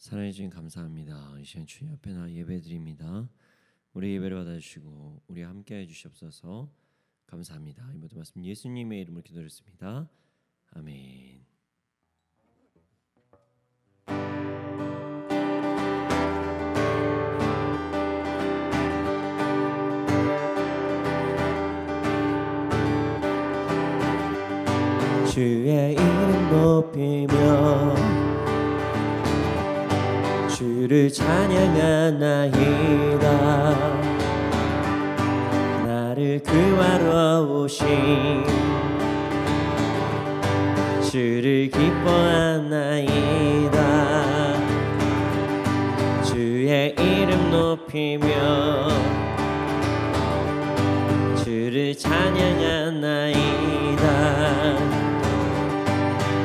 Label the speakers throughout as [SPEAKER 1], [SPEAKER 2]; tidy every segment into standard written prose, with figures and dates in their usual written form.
[SPEAKER 1] 사랑해 주신 감사합니다. 이 시간 주님 앞에 나 예배드립니다. 우리 예배를 받아주시고 우리 함께해 주시옵소서. 감사합니다. 이 모든 말씀 예수님의 이름으로 기도드렸습니다. 아멘. 주의 이름 높이며 주를 찬양하나이다. 나를 구하러 오신 주를 기뻐하나이다. 주의 이름 높이며 주를 찬양하나이다.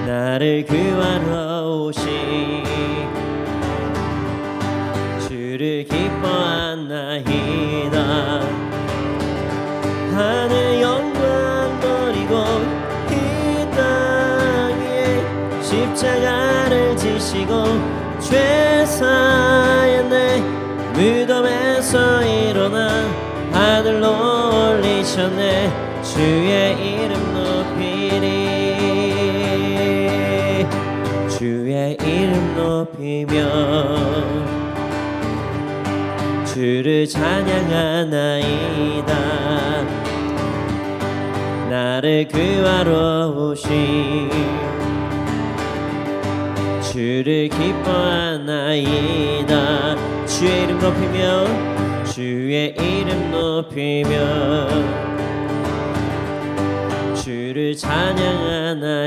[SPEAKER 1] 나를 구하러 오신 주를 기뻐하나이다. 하늘 영광 버리고 이 땅 위에 십자가를 지시고 죄사의 내 무덤에서 일어나 하늘로 올리셨네. 주의 이름 높이리. 주의 이름 높이며 주를 찬양하나이다. 나를 구하러 오신 주를 기뻐하나이다. 주의 이름 높이며 주의 이름 높이며 주를 찬양하나이다.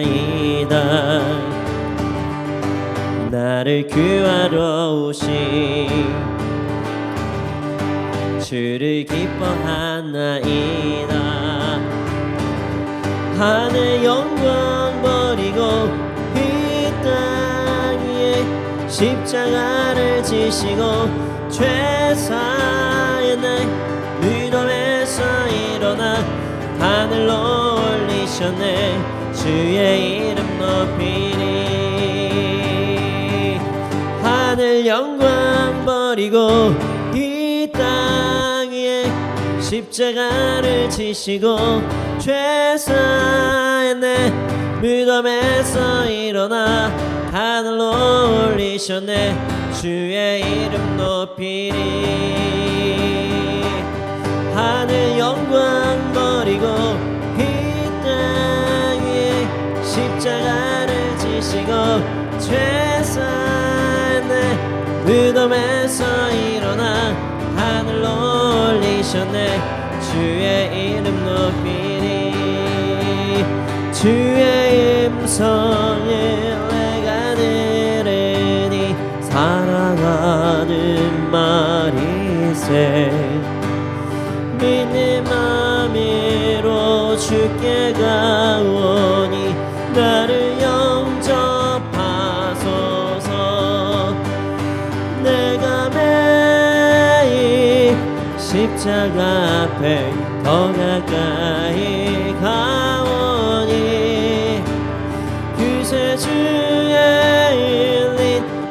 [SPEAKER 1] 나를 구하러 오신 주를 기뻐하나이다. 하늘 영광 버리고 이 땅 위에 십자가를 지시고 죄사의 날 무덤에서 일어나 하늘로 올리셨네. 주의 이름 높이리. 하늘 영광 버리고 이 땅 위에 십자가를 지시고 죄사의 내 무덤에서 일어나 하늘로 올리셨네. 주의 이름 높이리. 하늘 영광 버리고 이 땅 위에 십자가를 지시고 죄사의 내 무덤에서 일어나 하늘로 올리셨네. 주의 이름 높이리. 주의 음성을 내가 들으니 사랑하는 말이세. 믿는 마음으로 주께 가오니 나를 영접하소서. 내가 매일 십자가 앞에 더 가까이 가오니 그새 주의 흘린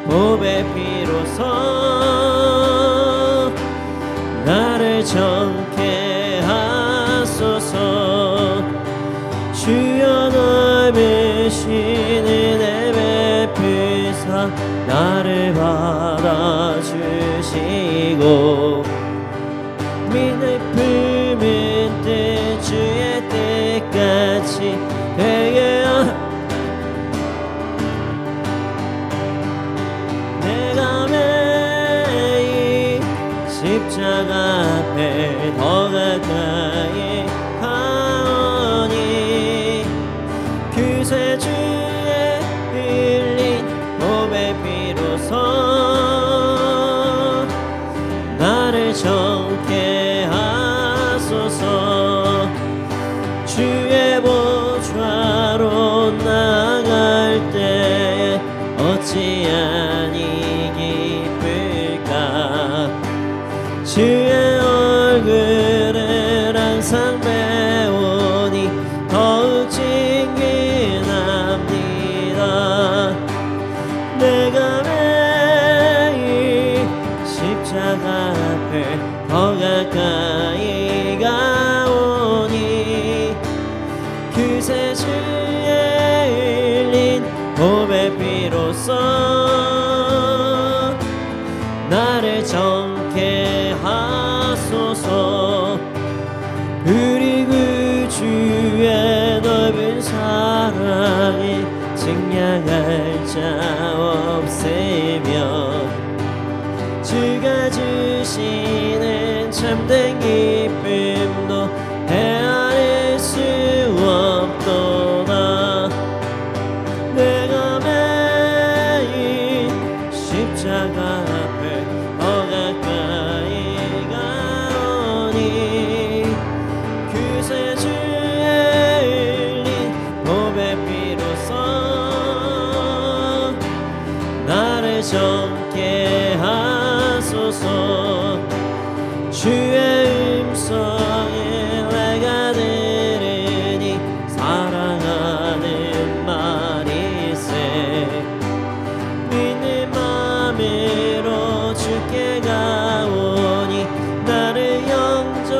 [SPEAKER 1] 보배 피로써 나를 정케 하소서. 주여 넓으신 은혜 베푸사 나를 받아주시고 믿음을 품은 뜻 주의 뜻같이 되게 내가 매일 십자가 앞에 더 가까이 가오니 그새 주의 흘린 보배 피로써 나를 정케 하소서. 주의 보좌로 나갈 때에 어찌하니 기쁠까. 주의 얼굴을 항상 배우니 더욱 친근합니다. 내가 우리 구주의 넓은 사랑에 증량할 자 없으며 주가 주시는 참된 기쁨도 헤아릴 수 없도다. 내가 매일 십자가 앞에 더 가까이 가오니 그새 주의 흘린 몸의 피로써 나를 정케 하소서. 주의 음성을 내가 들으니 사랑하는 말일세. 믿는 마음으로 주께 가오니 나를 영접하소서.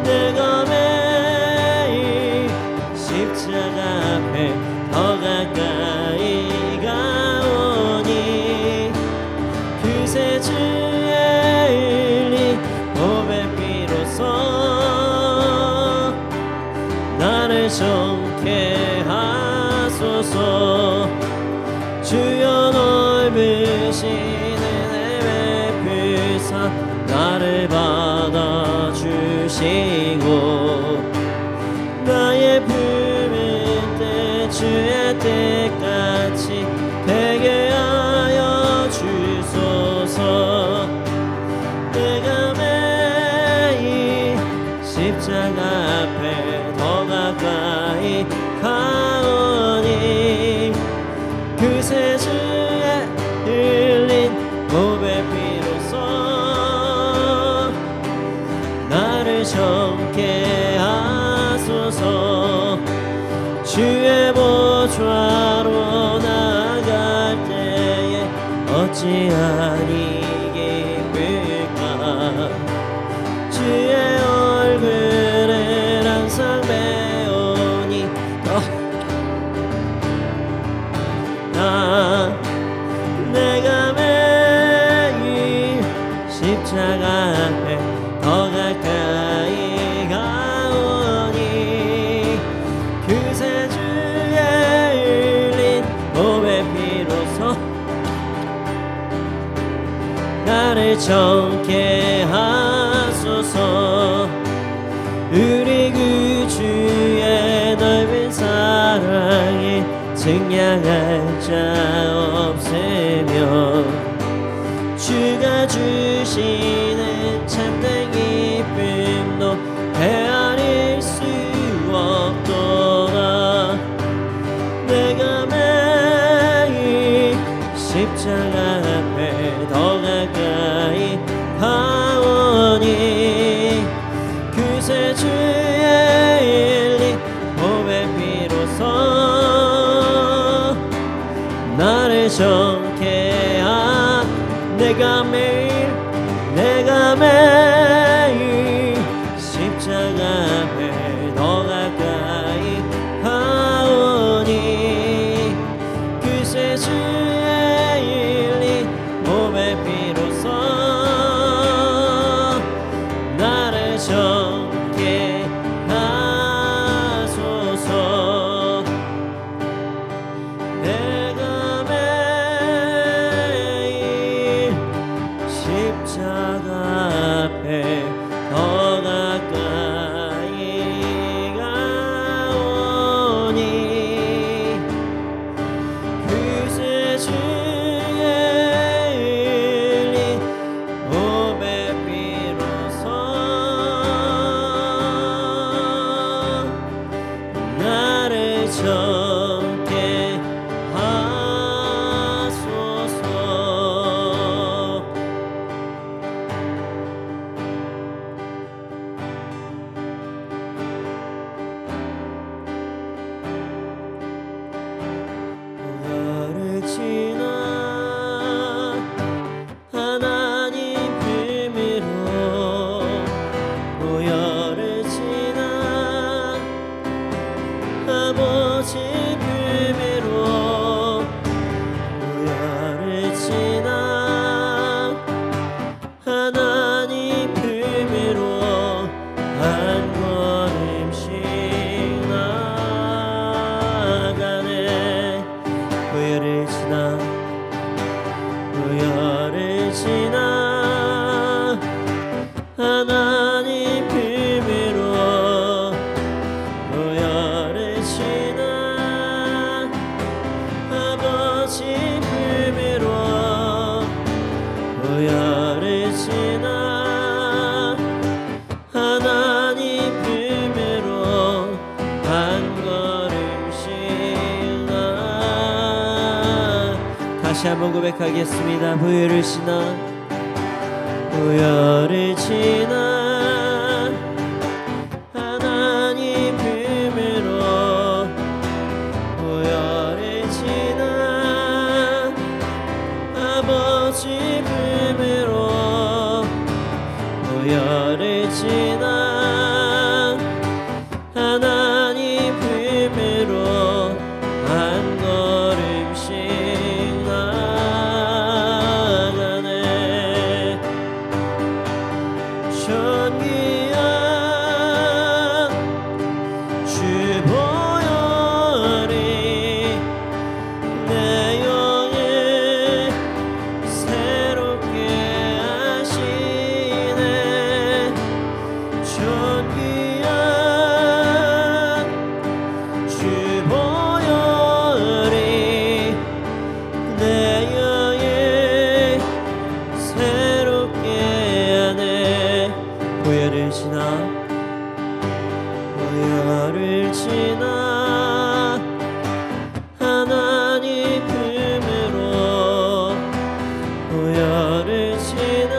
[SPEAKER 1] 내가 매일 십자가 앞에 더 가까이 가오니 그새 주의 흘린 몸의 피로써 나를 정케 하소서. 주여 넓으신 은혜 베푸사 나를 받아주시고 나의 품을 때 주의 뜻같이 되게 하여 주소서. 내가 매일 십자가 앞에 더 가까이 가오니 그새 주의 흘린 몸의 피로써 나를 정케 하소서. 주의 보좌로 나아갈 때에 어찌하니 기쁠까. 주의 얼굴을 항상 배우니 내가 매일 십자가 앞에 더 가까이 가오니 그새 주의 흘린 몸의 피로써 나를 정케 하소서. 우리 구주의 넓은 사랑에 증량할 자 없으며 주가 주시는 참된 기쁨도 헤아릴 수 없도다. 내가 매일 십자가 앞에 더 가까이 가오니 그새 주의 흘린 몸의 피로써 나를 정케 하. 내가 매일 하나님 품으로 보혈을 지나 아버지 품으로 보혈을 지나 하나님 품으로 한 걸음씩 나 다시 한번 고백하겠습니다. 보혈을 지나 보혈을 지나 하나님 품으로 보혈을 지나 아버지 품으로 보혈을 지나 하나님 품으로 한 걸음씩 나가네. 존귀한 주 보혈이 내 영을 새롭게 하시네. 존귀한 주 보혈이 내 영을 새롭게 하네. 보혈을 지나 보혈을 지나 하나님 품으로 보혈을 지나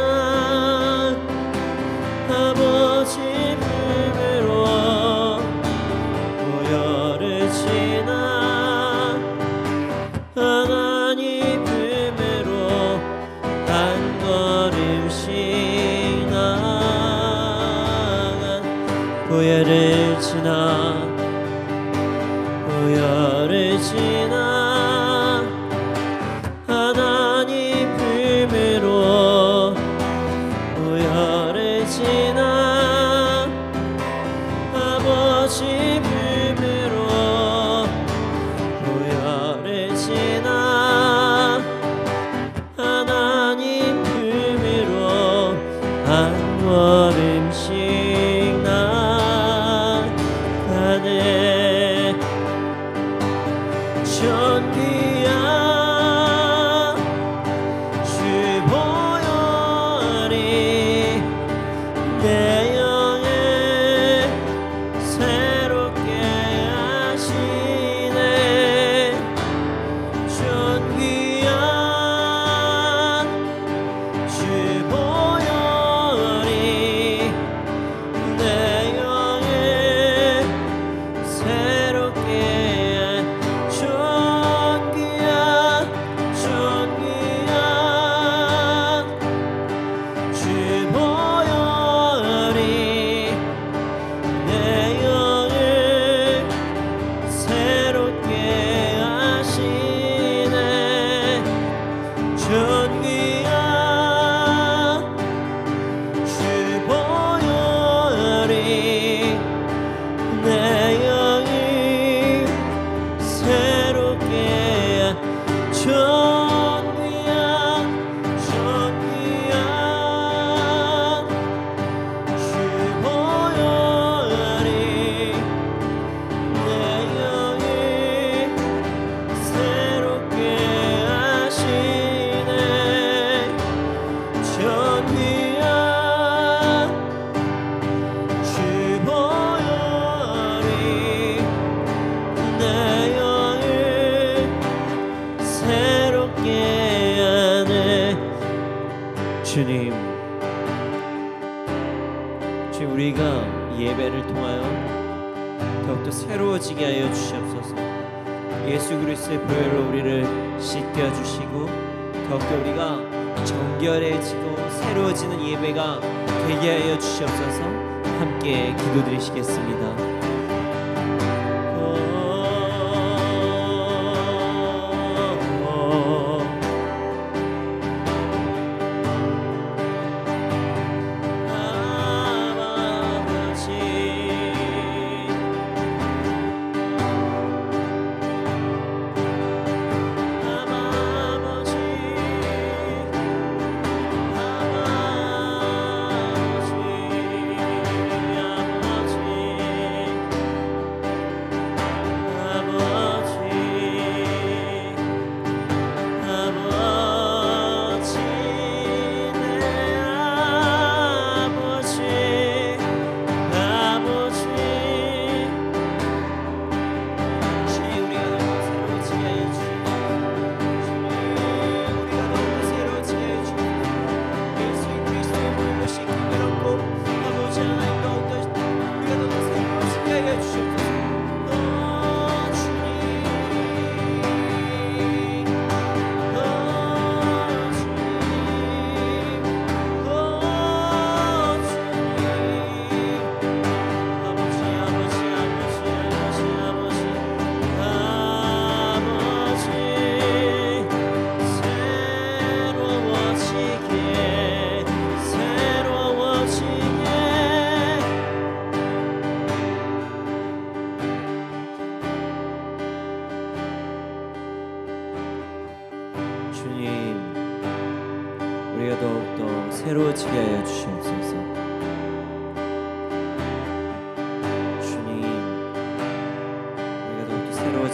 [SPEAKER 1] 아버지 품으로 보혈을 지나 하나님 품으로 한 걸음씩 나간 보혈을 지나 보혈을 지나 하나님 품으로 보혈을 지나 아버지 품으로 보혈을 지나 하나님 품으로 한 걸음씩 나가네. 존귀한 주 보혈이 내 영을 새롭게 하시네. 존귀한 주 보혈이 내 영을 새롭게 존귀한 주 보혈이 내 영을 새롭게 하시네. 존귀한 주 보혈이 내 영을 새롭게 존귀한 주 보혈이 내 영을 새롭게 하시네. 존귀한 주 보혈이 내 영을 새롭게 하네. 주님, 주님 우리가 예배를 통하여 더욱더 새로워지게 하여 주시옵소서. 예수 그리스도의 보혈로 우리를 씻겨주시고 더욱더 우리가 정결해지고 새로워지는 예배가 되게 하여 주시옵소서. 함께 기도드리시겠습니다. 아버지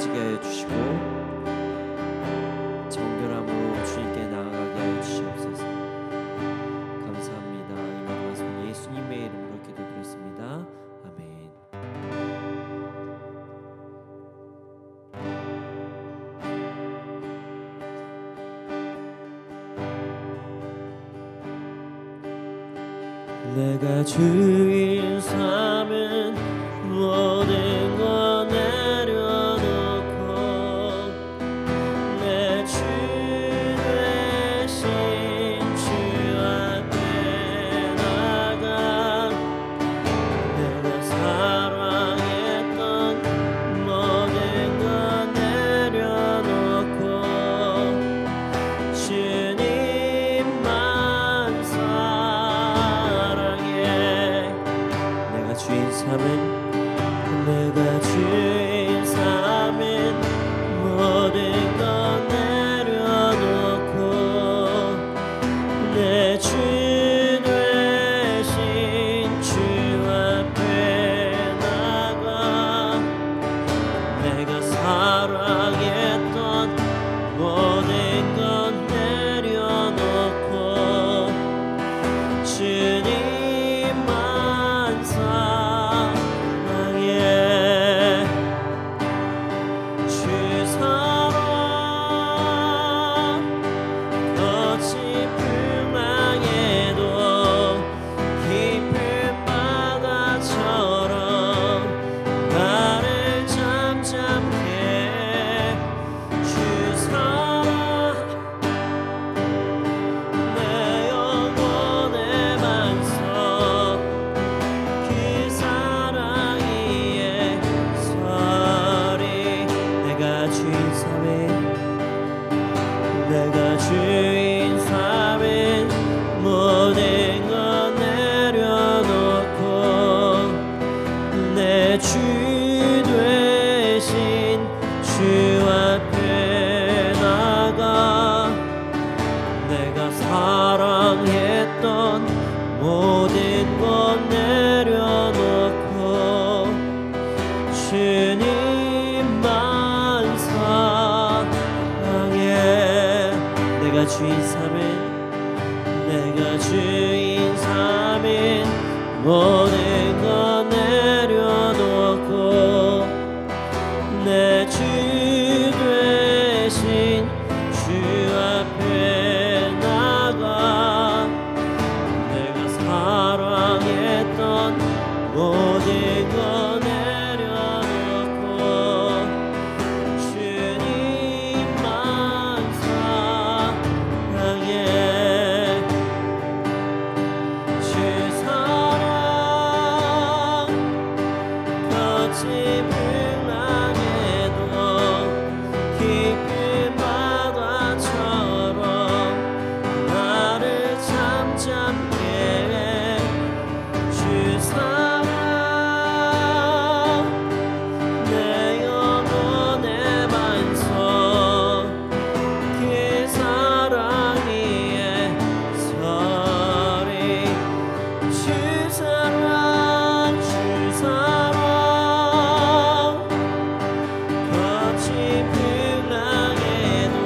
[SPEAKER 1] 가지게 하여 주시고 정결함으로 주님께 나아가게 하여 주시옵소서. 감사합니다. 이 모든 말씀 예수님의 이름으로 기도드렸습니다. 아멘. 내가 주인 삼은 모든 것 내려놓고 내 주 되신 주 앞에 나가 내가 사랑했던 모든 것 내려놓고 주님만 사랑해. 내가 주인 삼은 모든 것 내려놓고 내 주 되신 주 앞에 나가 내가 사랑했던 모든 것 내려놓고 주님만 사랑해. 주 사랑 거친 풍랑에도 깊은 바다처럼 나를 잠잠케 주 사랑 내 영혼의 반석 그 사랑이에 서리. 내가 주인 삼은 모든 것 내려놓고 내 주 되신 주 앞에 나가 내가 사랑했던 모든 것 내려놓고 주님만 사랑해. 내가 주인 삼은 모든 것 내려놓고 내 주 되신 주 앞에 나가 내가 사랑했던 모든 것 내려놓고 주님만 사랑해. 주 사랑 거친 풍랑에도 깊은 바다처럼 나를 잠잠케 주 사랑 내 영혼의 반석 그 사랑 위에 서리. 주 사랑 거친 풍랑에도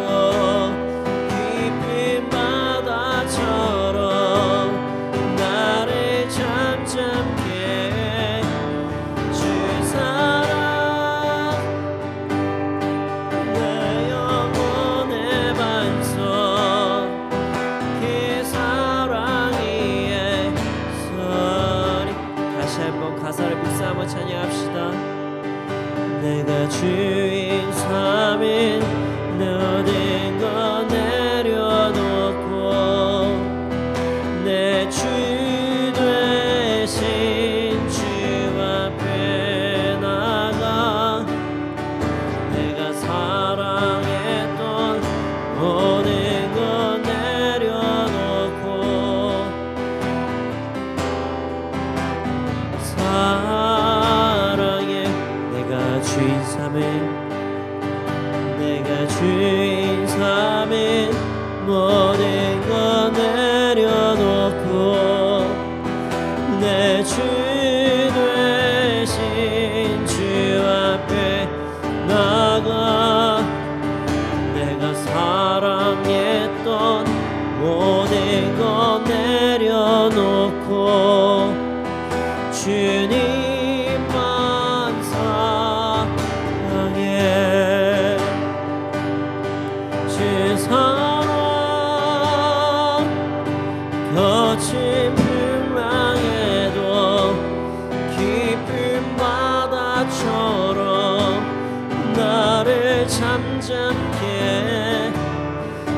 [SPEAKER 1] 깊은 바다처럼 나를 잠잠케 주 사랑 내 영혼의 반석 그 사랑 위에 서리. 다시 한번 가사를 묵상하며 찬양합시다. 내가 주인 삼은 모든 것 내려놓고 내 주 되신 주 앞에 나가 내가 사랑했던 모든 것 내려놓고 사랑해. 내가 주인 삼은 모든 것 내려놓고 내 주 되신 주 앞에 나가 내가 사랑했던 모든 것 내려놓고 주님만 사랑해. 주 사랑 거친 풍랑에도 깊은 바다처럼 나를 잠잠케.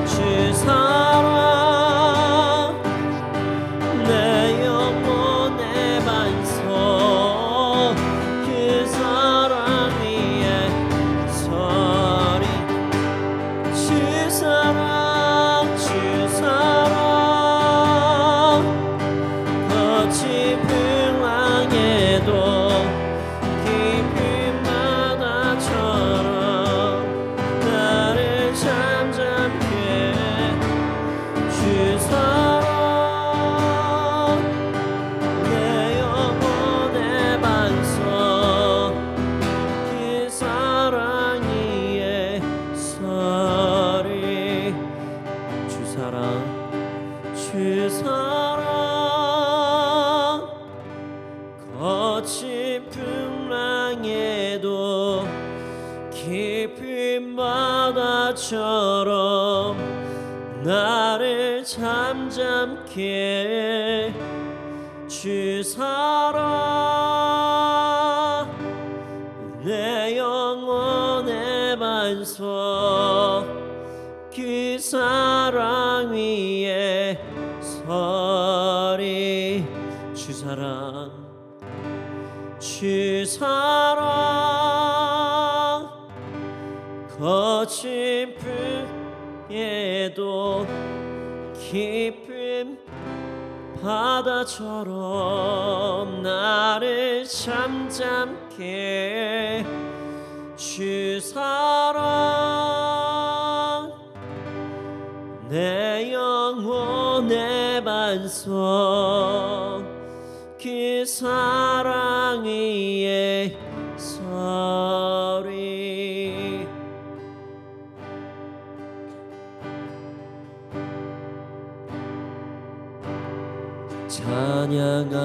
[SPEAKER 1] 주 사랑 내 영혼의 반석. 그 사랑 위에 서리. 주 사랑 주 사랑 거친 풍랑에도 깊은 바다처럼 나를 잠잠케. 주 사랑 내 영혼의 반석. 그 사랑 위에 서리. 주 사랑 주 사랑 거친 풍랑에도 깊은 바다처럼 나를 잠잠케. 주 사랑 내 영혼의 반석. 그 사랑 위에 서리. 주 사랑 주 사랑 거친 풍에도 깊은 바다처럼 나를 잠잠케. 주 사랑 내 영혼의 반석. 그 사랑 위에 서리.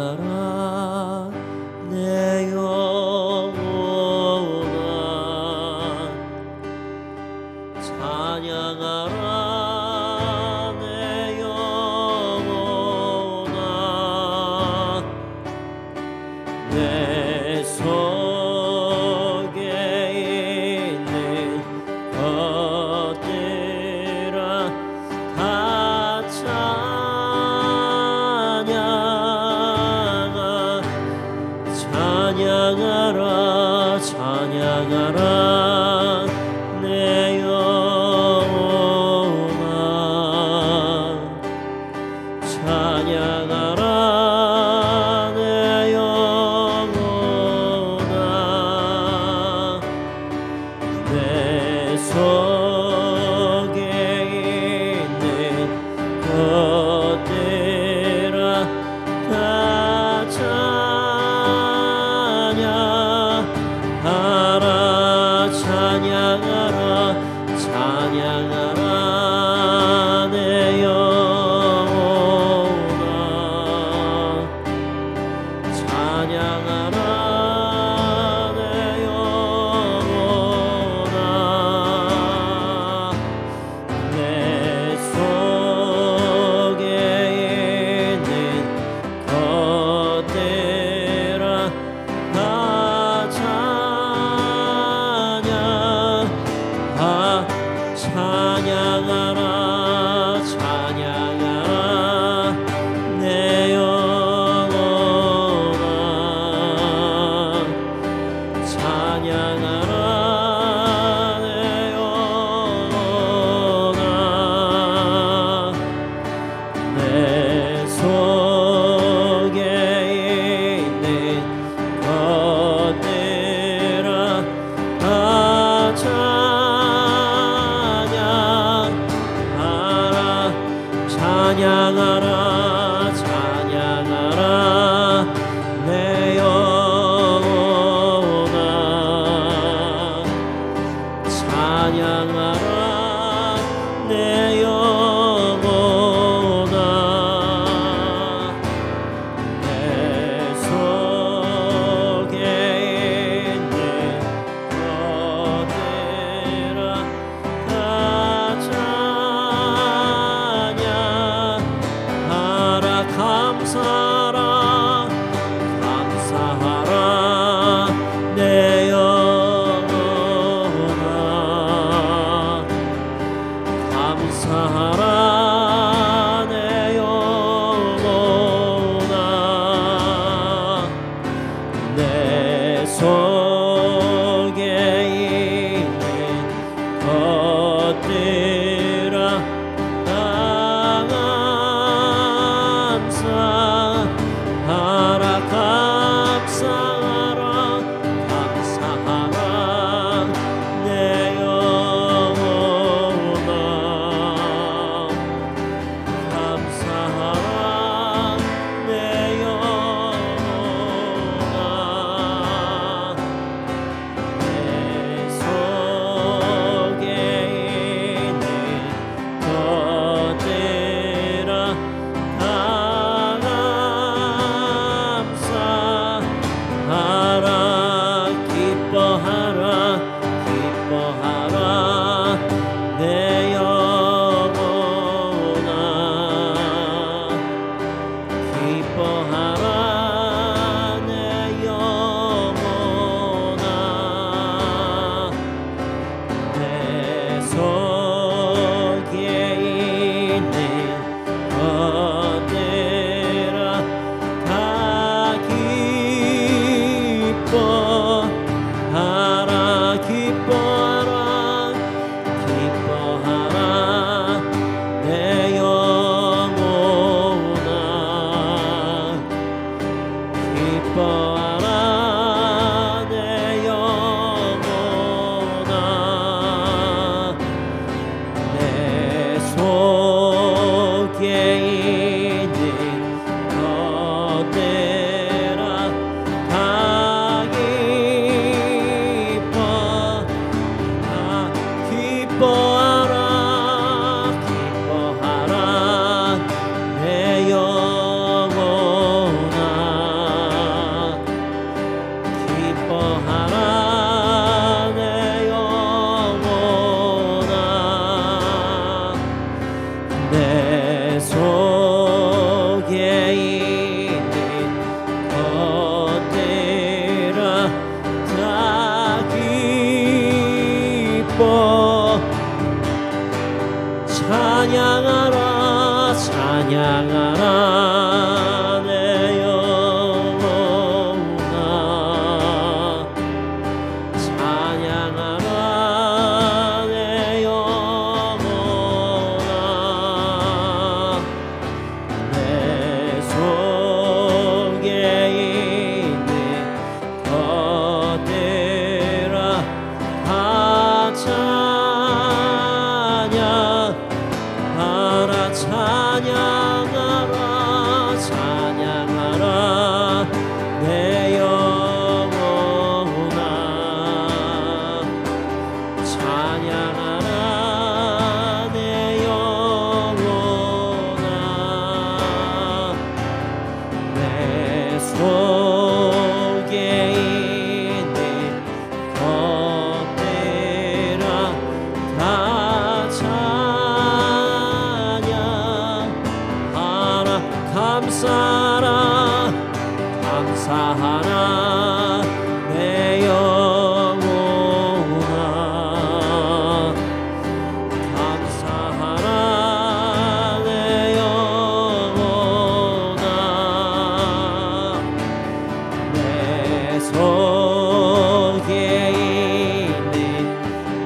[SPEAKER 1] 찬양하라 내 영혼아. 찬양하라 내 영혼아. 내 속에 있는 것들아 다 찬양하라. 찬양하라 내 영혼아. 찬양하라 내 영혼아. 내 속에 있는 것들아 다 찬양하라. 찬양하라. 찬양하라 내 영혼아. 찬양하라 내 영혼아. 내 속에 있는 것들아 다 찬양하라. 찬양하라 내 영혼아. 기뻐하라 내 영혼아 내 속에 있는 것들아 다 기뻐하라 기뻐하라 내 영혼아 기뻐하라 내 영혼아 내 속에 있는 것들아 다 기뻐 찬양하라 찬양하라 내 영혼아 찬양하라 내 영혼아 내 속에 있는 것들아 다 찬양하라 찬양하라 내 영혼아 찬양하라 내 영혼아 내 속에 있는 것들아 다 감사하라 감사하라 내 영혼아 감사하라 내 영혼아 내 속에 있는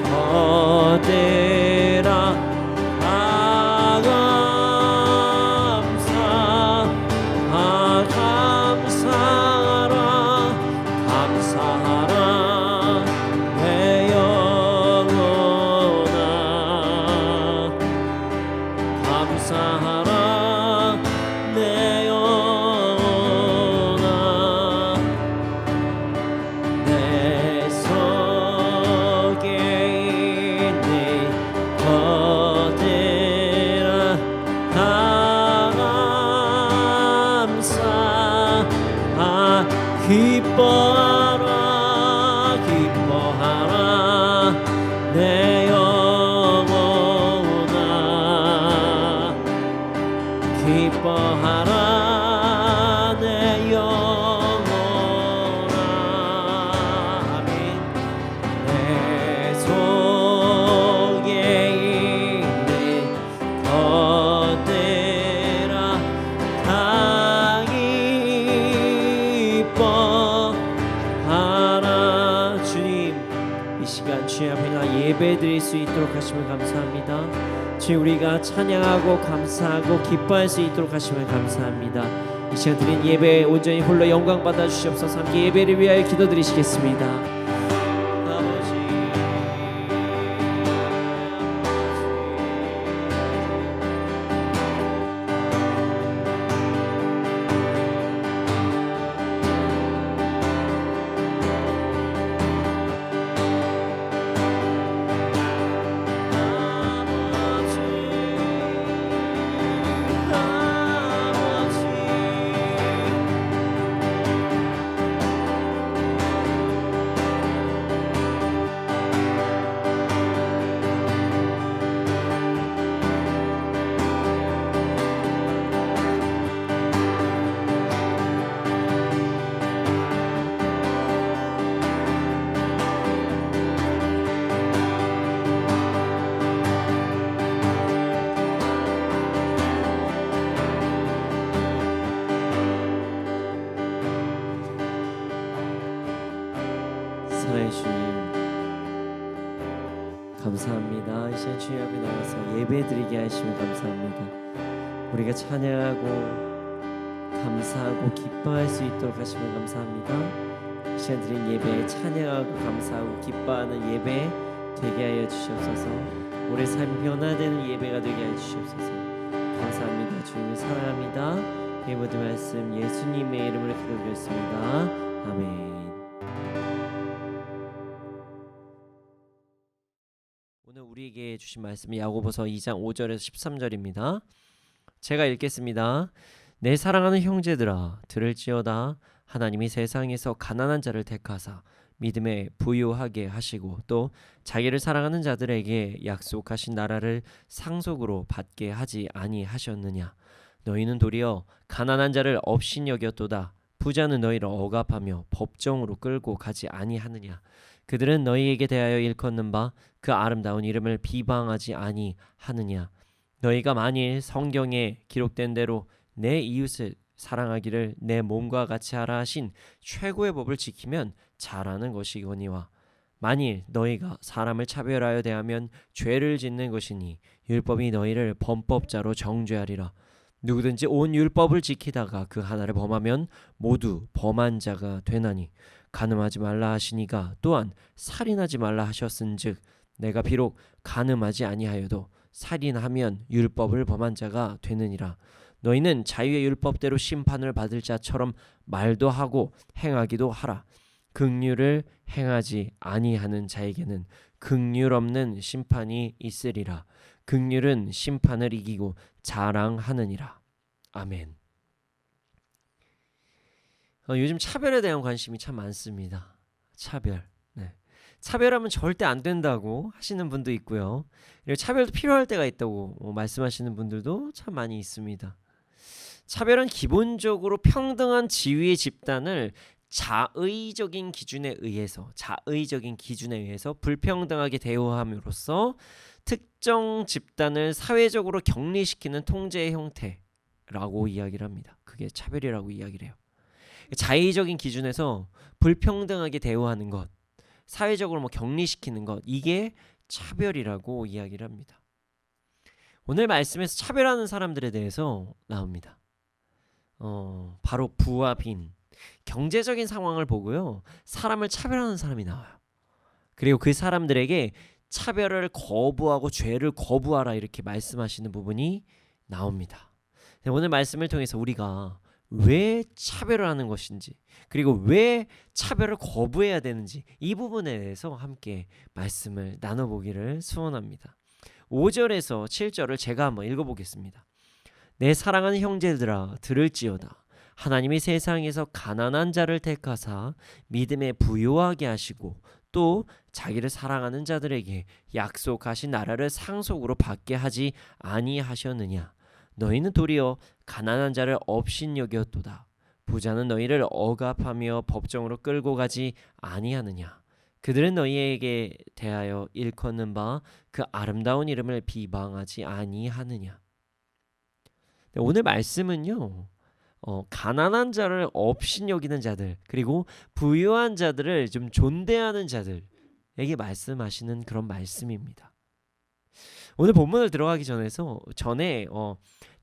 [SPEAKER 1] 것들아 감사하라 내 영혼아 내 속에 있는 것들아 다 기뻐하라 기뻐하라 내 영혼아 기뻐하라 내 영혼아 아멘 내 속에 있는 것들아 다 기뻐하라 주님 이 시간 주의 앞에 나 예배 드릴 수 있도록 하시면 감사합니다. 주님 우리가 찬양하고 감사하고 기뻐할 수 있도록 하시면 감사합니다. 이 시간 드린 예배 온전히 홀로 영광 받아 주시옵소서. 함께 예배를 위하여 기도드리시겠습니다. 사랑의 주님 감사합니다. 이 시간 주님 앞에 나와서 예배드리게 하시면 감사합니다. 우리가 찬양하고 감사하고 기뻐할 수 있도록 하시면 감사합니다. 이 시간 드린 예배에 찬양하고 감사하고 기뻐하는 예배 되게 하여 주시옵소서. 우리 삶이 변화되는 예배가 되게 하여 주시옵소서. 감사합니다. 주님을 사랑합니다. 이 모든 말씀 예수님의 이름으로 기도드렸습니다. 아멘. 오늘 우리에게 주신 말씀이 야고보서 2장 5절에서 13절입니다. 제가 읽겠습니다. 내 사랑하는 형제들아 들을지어다. 하나님이 세상에서 가난한 자를 택하사 믿음에 부유하게 하시고 또 자기를 사랑하는 자들에게 약속하신 나라를 상속으로 받게 하지 아니하셨느냐. 너희는 도리어 가난한 자를 업신여겼도다. 부자는 너희를 억압하며 법정으로 끌고 가지 아니하느냐. 그들은 너희에게 대하여 일컫는 바 그 아름다운 이름을 비방하지 아니하느냐. 너희가 만일 성경에 기록된 대로 내 이웃을 사랑하기를 내 몸과 같이 하라 하신 최고의 법을 지키면 잘하는 것이거니와 만일 너희가 사람을 차별하여 대하면 죄를 짓는 것이니 율법이 너희를 범법자로 정죄하리라. 누구든지 온 율법을 지키다가 그 하나를 범하면 모두 범한 자가 되나니 간음하지 말라 하시니가 또한 살인하지 말라 하셨은즉 내가 비록 간음하지 아니하여도 살인하면 율법을 범한 자가 되느니라. 너희는 자유의 율법대로 심판을 받을 자처럼 말도 하고 행하기도 하라. 긍휼을 행하지 아니하는 자에게는 긍휼 없는 심판이 있으리라. 긍휼은 심판을 이기고 자랑하느니라. 아멘. 요즘 차별에 대한 관심이 참 많습니다. 차별. 차별하면 절대 안 된다고 하시는 분도 있고요. 차별도 필요할 때가 있다고 말씀하시는 분들도 참 많이 있습니다. 차별은 기본적으로 평등한 지위의 집단을 자의적인 기준에 의해서 불평등하게 대우함으로써 특정 집단을 사회적으로 격리시키는 통제의 형태라고 이야기를 합니다. 그게 차별이라고 이야기를 해요. 자의적인 기준에서 불평등하게 대우하는 것, 사회적으로 격리시키는 것, 이게 차별이라고 이야기를 합니다. 오늘 말씀에서 차별하는 사람들에 대해서 나옵니다. 바로 부와 빈, 경제적인 상황을 보고요, 사람을 차별하는 사람이 나와요. 그리고 그 사람들에게 차별을 거부하고 죄를 거부하라 이렇게 말씀하시는 부분이 나옵니다. 오늘 말씀을 통해서 우리가 왜 차별을 하는 것인지, 그리고 왜 차별을 거부해야 되는지, 이 부분에 대해서 함께 말씀을 나눠보기를 소원합니다. 5절에서 7절을 제가 한번 읽어보겠습니다. 내 사랑하는 형제들아 들을지어다. 하나님이 세상에서 가난한 자를 택하사 믿음에 부유하게 하시고 또 자기를 사랑하는 자들에게 약속하신 나라를 상속으로 받게 하지 아니하셨느냐. 너희는 도리어 가난한 자를 업신여겼도다. 부자는 너희를 억압하며 법정으로 끌고 가지 아니하느냐. 그들은 너희에게 대하여 일컫는 바 그 아름다운 이름을 비방하지 아니하느냐. 오늘 말씀은요, 가난한 자를 업신여기는 자들, 그리고 부유한 자들을 좀 존대하는 자들에게 말씀하시는 그런 말씀입니다. 오늘 본문을 들어가기 전에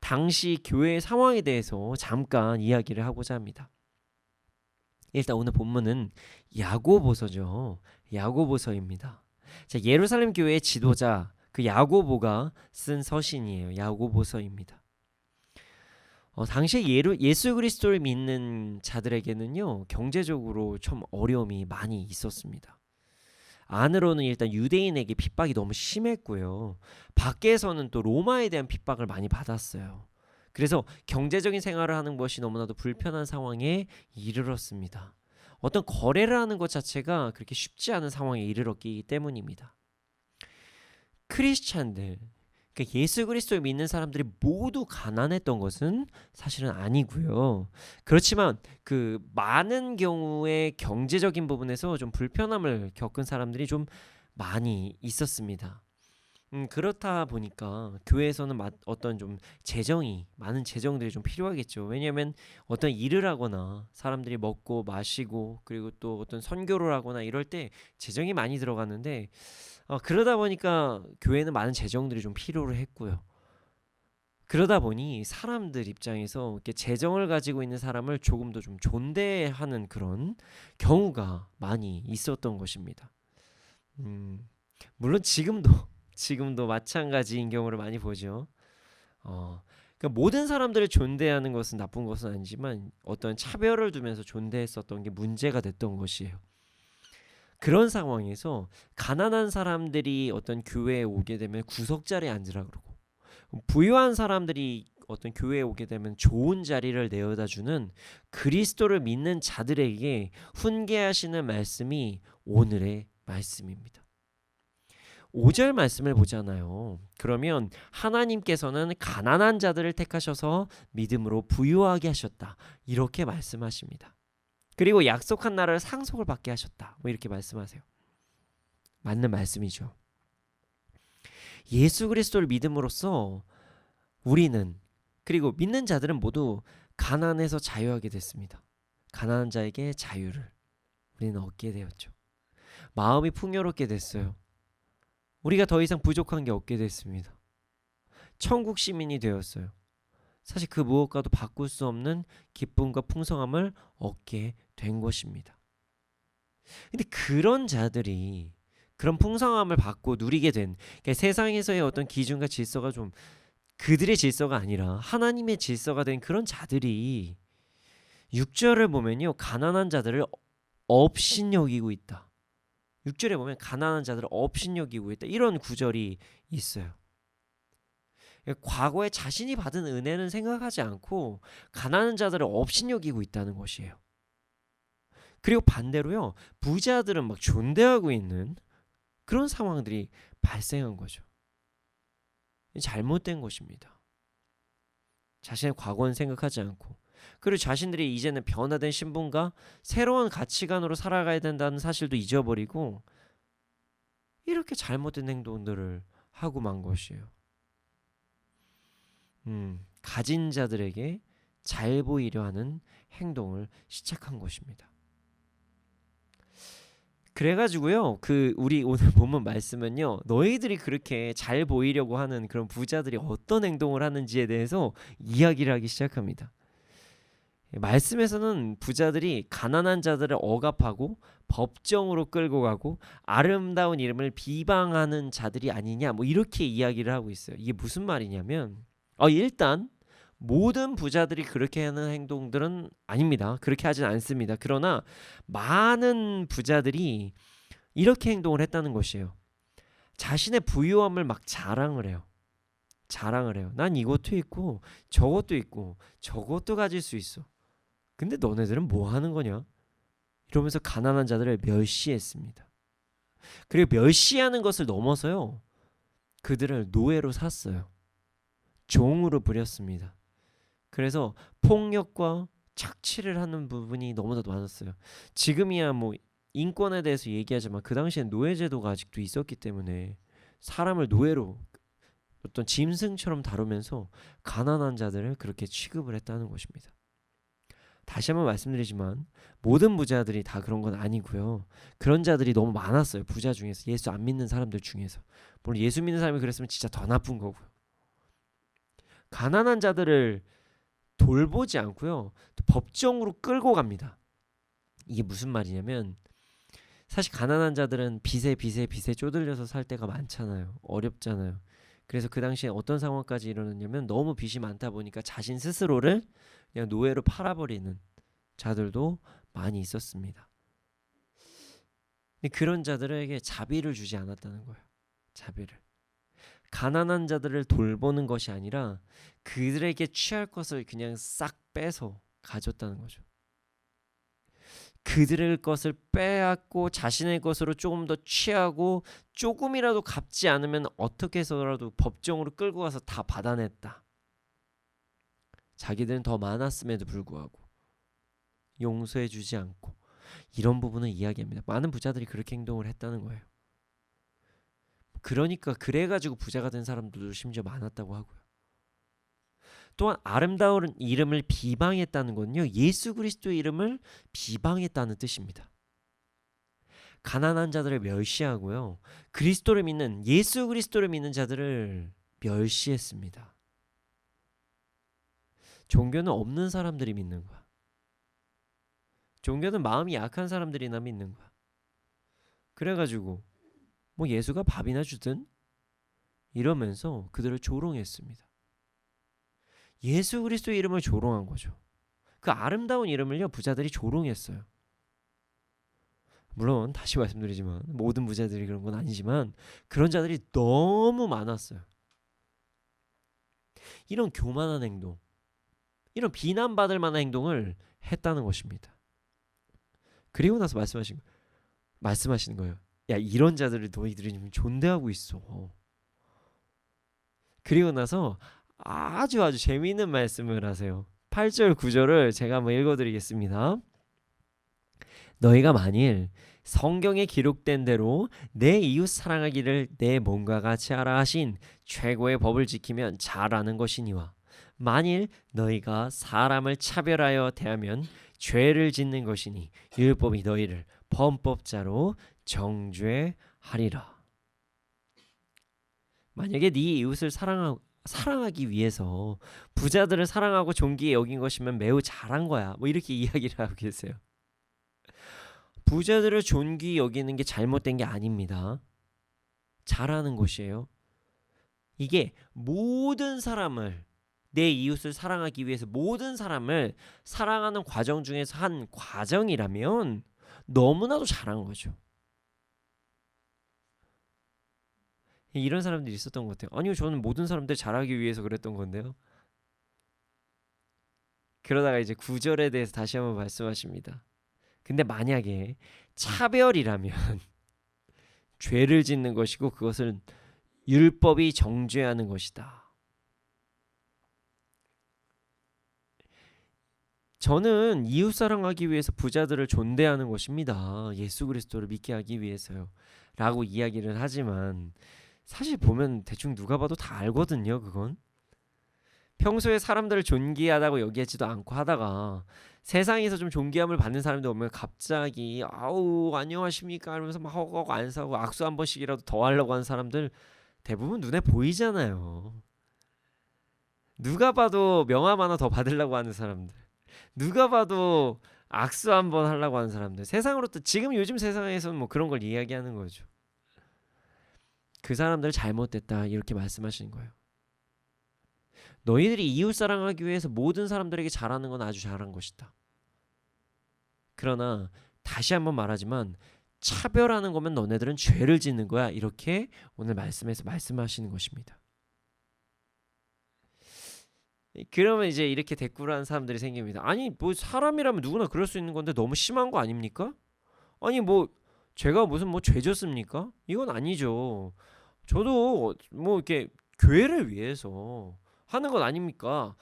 [SPEAKER 1] 당시 교회의 상황에 대해서 잠깐 이야기를 하고자 합니다. 일단 오늘 본문은 야고보서죠. 야고보서입니다. 자, 예루살렘 교회의 지도자 그 야고보가 쓴 서신이에요. 야고보서입니다. 당시에 예수 그리스도를 믿는 자들에게는요, 경제적으로 좀 어려움이 많이 있었습니다. 안으로는 일단 유대인에게 핍박이 너무 심했고요. 밖에서는 또 로마에 대한 핍박을 많이 받았어요. 그래서 경제적인 생활을 하는 것이 너무나도 불편한 상황에 이르렀습니다. 어떤 거래를 하는 것 자체가 그렇게 쉽지 않은 상황에 이르렀기 때문입니다. 크리스찬들, 그러니까 예수 그리스도를 믿는 사람들이 모두 가난했던 것은 사실은 아니고요. 그렇지만 그 많은 경우에 경제적인 부분에서 좀 불편함을 겪은 사람들이 좀 많이 있었습니다. 그렇다 보니까 교회에서는 어떤 좀 많은 재정들이 좀 필요하겠죠. 왜냐하면 어떤 일을 하거나 사람들이 먹고 마시고 그리고 또 어떤 선교를 하거나 이럴 때 재정이 많이 들어가는데, 그러다 보니까 교회는 많은 재정들이 좀 필요를 했고요. 그러다 보니 사람들 입장에서 이렇게 재정을 가지고 있는 사람을 조금 더 좀 존대하는 그런 경우가 많이 있었던 것입니다. 물론 지금도 마찬가지인 경우를 많이 보죠. 그러니까 모든 사람들을 존대하는 것은 나쁜 것은 아니지만 어떤 차별을 두면서 존대했었던 게 문제가 됐던 것이에요. 그런 상황에서 가난한 사람들이 어떤 교회에 오게 되면 구석자리에 앉으라 그러고, 부유한 사람들이 어떤 교회에 오게 되면 좋은 자리를 내어다 주는 그리스도를 믿는 자들에게 훈계하시는 말씀이 오늘의 말씀입니다. 5절 말씀을 보잖아요. 그러면 하나님께서는 가난한 자들을 택하셔서 믿음으로 부유하게 하셨다, 이렇게 말씀하십니다. 그리고 약속한 나라를 상속을 받게 하셨다, 뭐 이렇게 말씀하세요. 맞는 말씀이죠. 예수 그리스도를 믿음으로써 우리는, 그리고 믿는 자들은 모두 가난에서 자유하게 됐습니다. 가난한 자에게 자유를 우리는 얻게 되었죠. 마음이 풍요롭게 됐어요. 우리가 더 이상 부족한 게 없게 됐습니다. 천국 시민이 되었어요. 사실 그 무엇과도 바꿀 수 없는 기쁨과 풍성함을 얻게 된 것입니다. 근데 그런 자들이 그런 풍성함을 받고 누리게 된, 그러니까 세상에서의 어떤 기준과 질서가 좀 그들의 질서가 아니라 하나님의 질서가 된 그런 자들이 6절을 보면요, 가난한 자들을 업신여기고 있다. 6절에 보면 가난한 자들을 업신여기고 있다, 이런 구절이 있어요. 과거에 자신이 받은 은혜는 생각하지 않고 가난한 자들을 업신여기고 있다는 것이에요. 그리고 반대로요, 부자들은 막 존대하고 있는 그런 상황들이 발생한 거죠. 잘못된 것입니다. 자신의 과거는 생각하지 않고, 그리고 자신들이 이제는 변화된 신분과 새로운 가치관으로 살아가야 된다는 사실도 잊어버리고 이렇게 잘못된 행동들을 하고 만 것이에요. 가진 자들에게 잘 보이려 하는 행동을 시작한 것입니다. 그래가지고요, 우리 오늘 본문 말씀은요, 너희들이 그렇게 잘 보이려고 하는 그런 부자들이 어떤 행동을 하는지에 대해서 이야기를 하기 시작합니다. 말씀에서는 부자들이 가난한 자들을 억압하고 법정으로 끌고 가고 아름다운 이름을 비방하는 자들이 아니냐, 뭐 이렇게 이야기를 하고 있어요. 이게 무슨 말이냐면, 일단 모든 부자들이 그렇게 하는 행동들은 아닙니다. 그렇게 하진 않습니다. 그러나 많은 부자들이 이렇게 행동을 했다는 것이에요. 자신의 부유함을 막 자랑을 해요. 난 이것도 있고 저것도 있고 저것도 가질 수 있어. 근데 너네들은 뭐 하는 거냐? 이러면서 가난한 자들을 멸시했습니다. 그리고 멸시하는 것을 넘어서요, 그들을 노예로 샀어요. 종으로 부렸습니다. 그래서 폭력과 착취를 하는 부분이 너무나도 많았어요. 지금이야 뭐 인권에 대해서 얘기하지만 그 당시엔 노예제도가 아직도 있었기 때문에 사람을 노예로 어떤 짐승처럼 다루면서 가난한 자들을 그렇게 취급을 했다는 것입니다. 다시 한번 말씀드리지만 모든 부자들이 다 그런 건 아니고요. 그런 자들이 너무 많았어요. 부자 중에서, 예수 안 믿는 사람들 중에서. 물론 예수 믿는 사람이 그랬으면 진짜 더 나쁜 거고요. 가난한 자들을 돌보지 않고요, 또 법정으로 끌고 갑니다. 이게 무슨 말이냐면, 사실 가난한 자들은 빚에 쪼들려서 살 때가 많잖아요. 어렵잖아요. 그래서 그 당시에 어떤 상황까지 일어났냐면, 너무 빚이 많다 보니까 자신 스스로를 그냥 노예로 팔아버리는 자들도 많이 있었습니다. 근데 그런 자들에게 자비를 주지 않았다는 거예요. 자비를. 가난한 자들을 돌보는 것이 아니라 그들에게 취할 것을 그냥 싹 빼서 가졌다는 거죠. 그들의 것을 빼앗고 자신의 것으로 조금 더 취하고 조금이라도 갚지 않으면 어떻게 해서라도 법정으로 끌고 가서 다 받아냈다. 자기들은 더 많았음에도 불구하고 용서해주지 않고, 이런 부분을 이야기합니다. 많은 부자들이 그렇게 행동을 했다는 거예요. 그러니까 그래가지고 부자가 된 사람들도 심지어 많았다고 하고요. 또한 아름다운 이름을 비방했다는 건요, 예수 그리스도의 이름을 비방했다는 뜻입니다. 가난한 자들을 멸시하고요, 그리스도를 믿는, 예수 그리스도를 믿는 자들을 멸시했습니다. 종교는 없는 사람들이 믿는 거야. 종교는 마음이 약한 사람들이나 믿는 거야. 그래가지고 뭐 예수가 밥이나 주든 이러면서 그들을 조롱했습니다. 예수 그리스도의 이름을 조롱한 거죠. 그 아름다운 이름을요, 부자들이 조롱했어요. 물론 다시 말씀드리지만 모든 부자들이 그런 건 아니지만 그런 자들이 너무 많았어요. 이런 교만한 행동, 이런 비난받을 만한 행동을 했다는 것입니다. 그리고 나서 말씀하시는 거예요. 야, 이런 자들을 너희들이 지금 존대하고 있어. 그리고 나서 아주 재미있는 말씀을 하세요. 8절 9절을 제가 한번 읽어드리겠습니다. 너희가 만일 성경에 기록된 대로 내 이웃 사랑하기를 내 몸과 같이 하라 하신 최고의 법을 지키면 잘하는 것이니와 만일 너희가 사람을 차별하여 대하면 죄를 짓는 것이니 율법이 너희를 범법자로 정죄하리라. 만약에 네 이웃을 사랑하기 위해서 부자들을 사랑하고 존귀에 여긴 것이면 매우 잘한 거야. 뭐 이렇게 이야기를 하고 계세요. 부자들을 존귀히 여기는 게 잘못된 게 아닙니다. 잘하는 것이에요. 이게 모든 사람을, 내 이웃을 사랑하기 위해서 모든 사람을 사랑하는 과정 중에서 한 과정이라면 너무나도 잘한 거죠. 이런 사람들이 있었던 것 같아요. 아니요, 저는 모든 사람들 잘하기 위해서 그랬던 건데요. 그러다가 이제 9절에 대해서 다시 한번 말씀하십니다. 근데 만약에 차별이라면 죄를 짓는 것이고 그것은 율법이 정죄하는 것이다. 저는 이웃 사랑하기 위해서 부자들을 존대하는 것입니다. 예수 그리스도를 믿게 하기 위해서요. 라고 이야기를 하지만 사실 보면 대충 누가 봐도 다 알거든요. 그건 평소에 사람들을 존귀하다고 여기지도 않고 하다가 세상에서 좀 존귀함을 받는 사람들 오면 갑자기 아우 안녕하십니까 이러면서 막 허걱 안 사고 악수 한 번씩이라도 더 하려고 하는 사람들 대부분 눈에 보이잖아요. 누가 봐도 명함 하나 더 받으려고 하는 사람들, 누가 봐도 악수 한 번 하려고 하는 사람들, 세상으로 또 지금 요즘 세상에서는 뭐 그런 걸 이야기하는 거죠. 그 사람들 잘못됐다 이렇게 말씀하시는 거예요. 너희들이 이웃 사랑하기 위해서 모든 사람들에게 잘하는 건 아주 잘한 것이다. 그러나 다시 한번 말하지만 차별하는 거면 너네들은 죄를 짓는 거야. 이렇게 오늘 말씀에서 말씀하시는 것입니다. 그러면 이제 이렇게 대꾸를 하는 사람들이 생깁니다. 아니 뭐 사람이라면 누구나 그럴 수 있는 건데 너무 심한 거 아닙니까? 아니 뭐 제가 무슨 뭐 죄졌습니까? 이건 아니죠. 저도 뭐 이렇게 교회를 위해서 하는 것 아닙니까?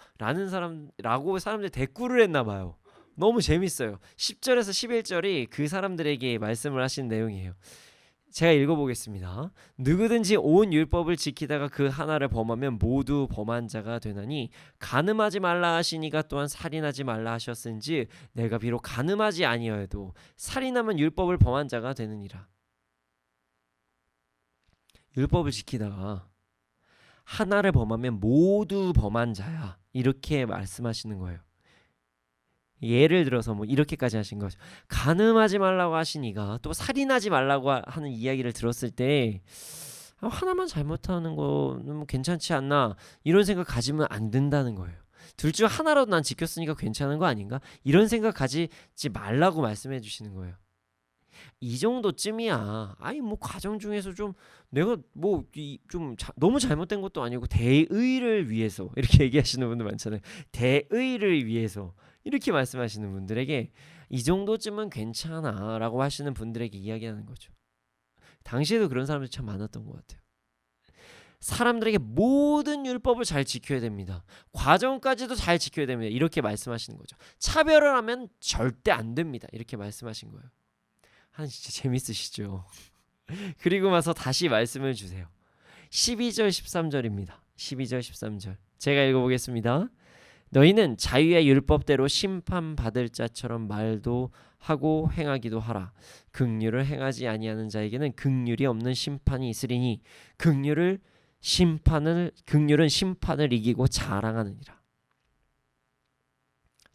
[SPEAKER 1] 라고 사람들이 대꾸를 했나 봐요. 너무 재밌어요. 10절에서 11절이 그 사람들에게 말씀을 하신 내용이에요. 제가 읽어보겠습니다. 누구든지 온 율법을 지키다가 그 하나를 범하면 모두 범한 자가 되나니 간음하지 말라 하시니가 또한 살인하지 말라 하셨은지 내가 비록 간음하지 아니어도 살인하면 율법을 범한 자가 되느니라. 율법을 지키다가 하나를 범하면 모두 범한 자야. 이렇게 말씀하시는 거예요. 예를 들어서 뭐 이렇게까지 하신 거죠. 간음하지 말라고 하시니가 또 살인하지 말라고 하는 이야기를 들었을 때 하나만 잘못하는 거는 뭐 괜찮지 않나 이런 생각 가지면 안 된다는 거예요. 둘 중 하나라도 난 지켰으니까 괜찮은 거 아닌가? 이런 생각 가지지 말라고 말씀해 주시는 거예요. 이 정도쯤이야. 아니 뭐 과정 중에서 좀 내가 뭐 좀 너무 잘못된 것도 아니고 대의를 위해서 이렇게 얘기하시는 분들 많잖아요. 대의를 위해서 이렇게 말씀하시는 분들에게 이 정도쯤은 괜찮아 라고 하시는 분들에게 이야기하는 거죠. 당시에도 그런 사람들이 참 많았던 것 같아요. 사람들에게 모든 율법을 잘 지켜야 됩니다. 과정까지도 잘 지켜야 됩니다. 이렇게 말씀하시는 거죠. 차별을 하면 절대 안 됩니다. 이렇게 말씀하신 거예요. 진짜 재밌으시죠? 그리고 나서 다시 말씀을 주세요. 12절 13절입니다. 12절 13절 제가 읽어보겠습니다. 너희는 자유의 율법대로 심판받을 자처럼 말도 하고 행하기도 하라. 긍휼을 행하지 아니하는 자에게는 긍휼이 없는 심판이 있으리니 긍휼은 심판을 이기고 자랑하느니라.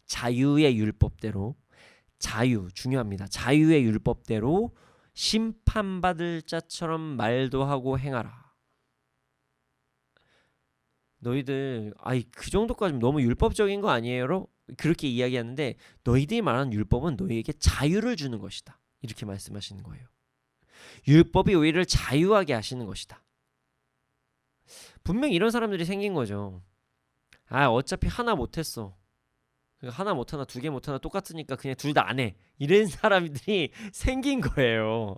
[SPEAKER 2] 자유의 율법대로, 자유 중요합니다. 자유의 율법대로 심판받을 자처럼 말도 하고 행하라. 너희들 그 정도까지는 너무 율법적인 거 아니에요? 그렇게 이야기하는데 너희들이 말하는 율법은 너희에게 자유를 주는 것이다. 이렇게 말씀하시는 거예요. 율법이 우리를 자유하게 하시는 것이다. 분명히 이런 사람들이 생긴 거죠. 어차피 하나 못했어. 하나 못하나 두 개 못하나 똑같으니까 그냥 둘 다 안 해. 이런 사람들이 생긴 거예요.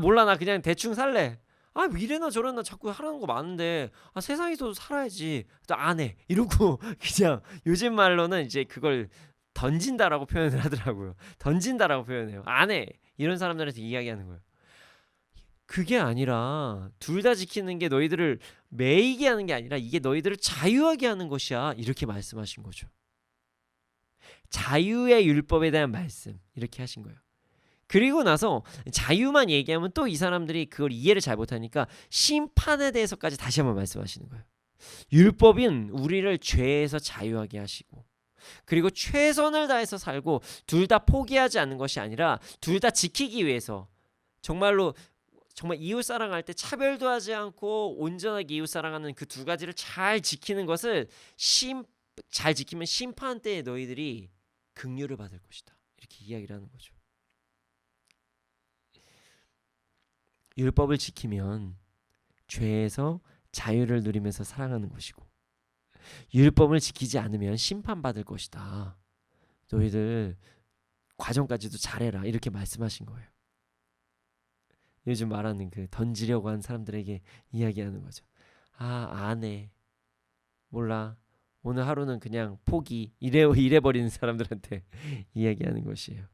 [SPEAKER 2] 몰라 나 그냥 대충 살래. 뭐 이래나 저래나 자꾸 하라는 거 많은데 세상에서도 살아야지. 안 해. 이러고 그냥 요즘 말로는 이제 그걸 던진다라고 표현을 하더라고요. 던진다라고 표현해요. 안 해. 이런 사람들한테 이야기하는 거예요. 그게 아니라 둘 다 지키는 게 너희들을 매이게 하는 게 아니라 이게 너희들을 자유하게 하는 것이야. 이렇게 말씀하신 거죠. 자유의 율법에 대한 말씀 이렇게 하신 거예요. 그리고 나서 자유만 얘기하면 또 이 사람들이 그걸 이해를 잘 못하니까 심판에 대해서까지 다시 한번 말씀하시는 거예요. 율법은 우리를 죄에서 자유하게 하시고 그리고 최선을 다해서 살고 둘 다 포기하지 않는 것이 아니라 둘 다 지키기 위해서 정말 이웃 사랑할 때 차별도 하지 않고 온전하게 이웃 사랑하는 그 두 가지를 잘 지키는 것을 잘 지키면 심판 때에 너희들이 긍휼을 받을 것이다. 이렇게 이야기를 하는 거죠. 율법을 지키면 죄에서 자유를 누리면서 살아가는 것이고 율법을 지키지 않으면 심판받을 것이다. 너희들 과정까지도 잘해라. 이렇게 말씀하신 거예요. 요즘 말하는 그 던지려고 한 사람들에게 이야기하는 거죠. 안 해. 몰라. 오늘 하루는 그냥 포기. 이래버리는 사람들한테 이야기하는 것이에요.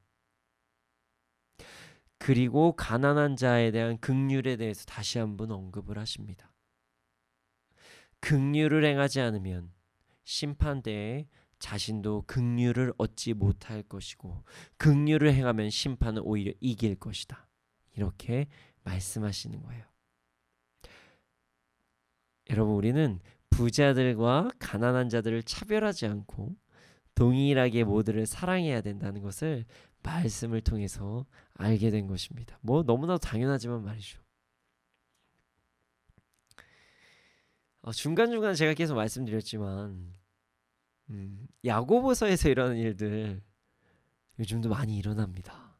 [SPEAKER 2] 그리고 가난한 자에 대한 긍휼에 대해서 다시 한번 언급을 하십니다. 긍휼을 행하지 않으면 심판대에 자신도 긍휼을 얻지 못할 것이고 긍휼을 행하면 심판은 오히려 이길 것이다. 이렇게 말씀하시는 거예요. 여러분 우리는 부자들과 가난한 자들을 차별하지 않고 동일하게 모두를 사랑해야 된다는 것을 말씀을 통해서 알게 된 것입니다. 너무나도 당연하지만 말이죠. 중간중간 제가 계속 말씀드렸지만 야고보서에서 일어나는 일들 요즘도 많이 일어납니다.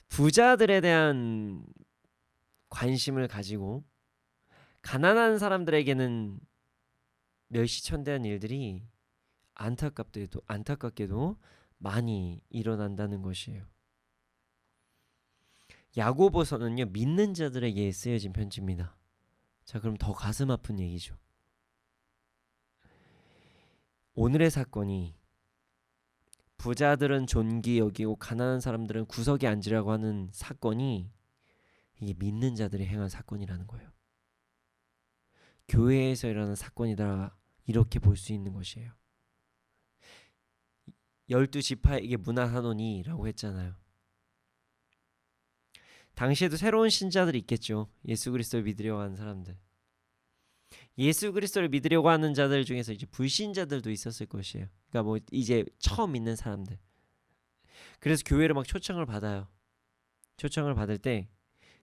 [SPEAKER 2] 부자들에 대한 관심을 가지고 가난한 사람들에게는 멸시천대한 일들이 안타깝게도 많이 일어난다는 것이에요. 야고보서는요 믿는 자들에게 쓰여진 편지입니다. 자, 그럼 더 가슴 아픈 얘기죠. 오늘의 사건이 부자들은 존귀 여기고 가난한 사람들은 구석에 앉으라고 하는 사건이 이게 믿는 자들이 행한 사건이라는 거예요. 교회에서 일어나는 사건이다 이렇게 볼 수 있는 것이에요. 12지파에게 문하노니라고 했잖아요. 당시에도 새로운 신자들이 있겠죠. 예수 그리스도를 믿으려고 하는 사람들. 예수 그리스도를 믿으려고 하는 자들 중에서 이제 불신자들도 있었을 것이에요. 그러니까 이제 처음 믿는 사람들. 그래서 교회를 막 초청을 받아요. 초청을 받을 때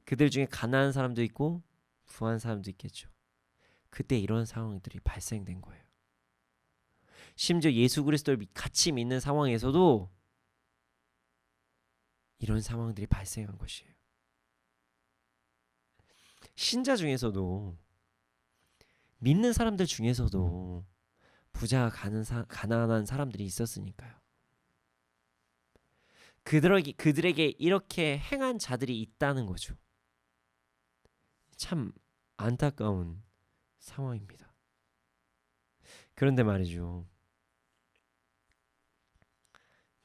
[SPEAKER 2] 그들 중에 가난한 사람도 있고 부한 사람도 있겠죠. 그때 이런 상황들이 발생된 거예요. 심지어 예수 그리스도를 같이 믿는 상황에서도 이런 상황들이 발생한 것이에요. 신자 중에서도 믿는 사람들 중에서도 부자가 가난한 사람들이 있었으니까요. 그들에게 이렇게 행한 자들이 있다는 거죠. 참 안타까운 상황입니다. 그런데 말이죠.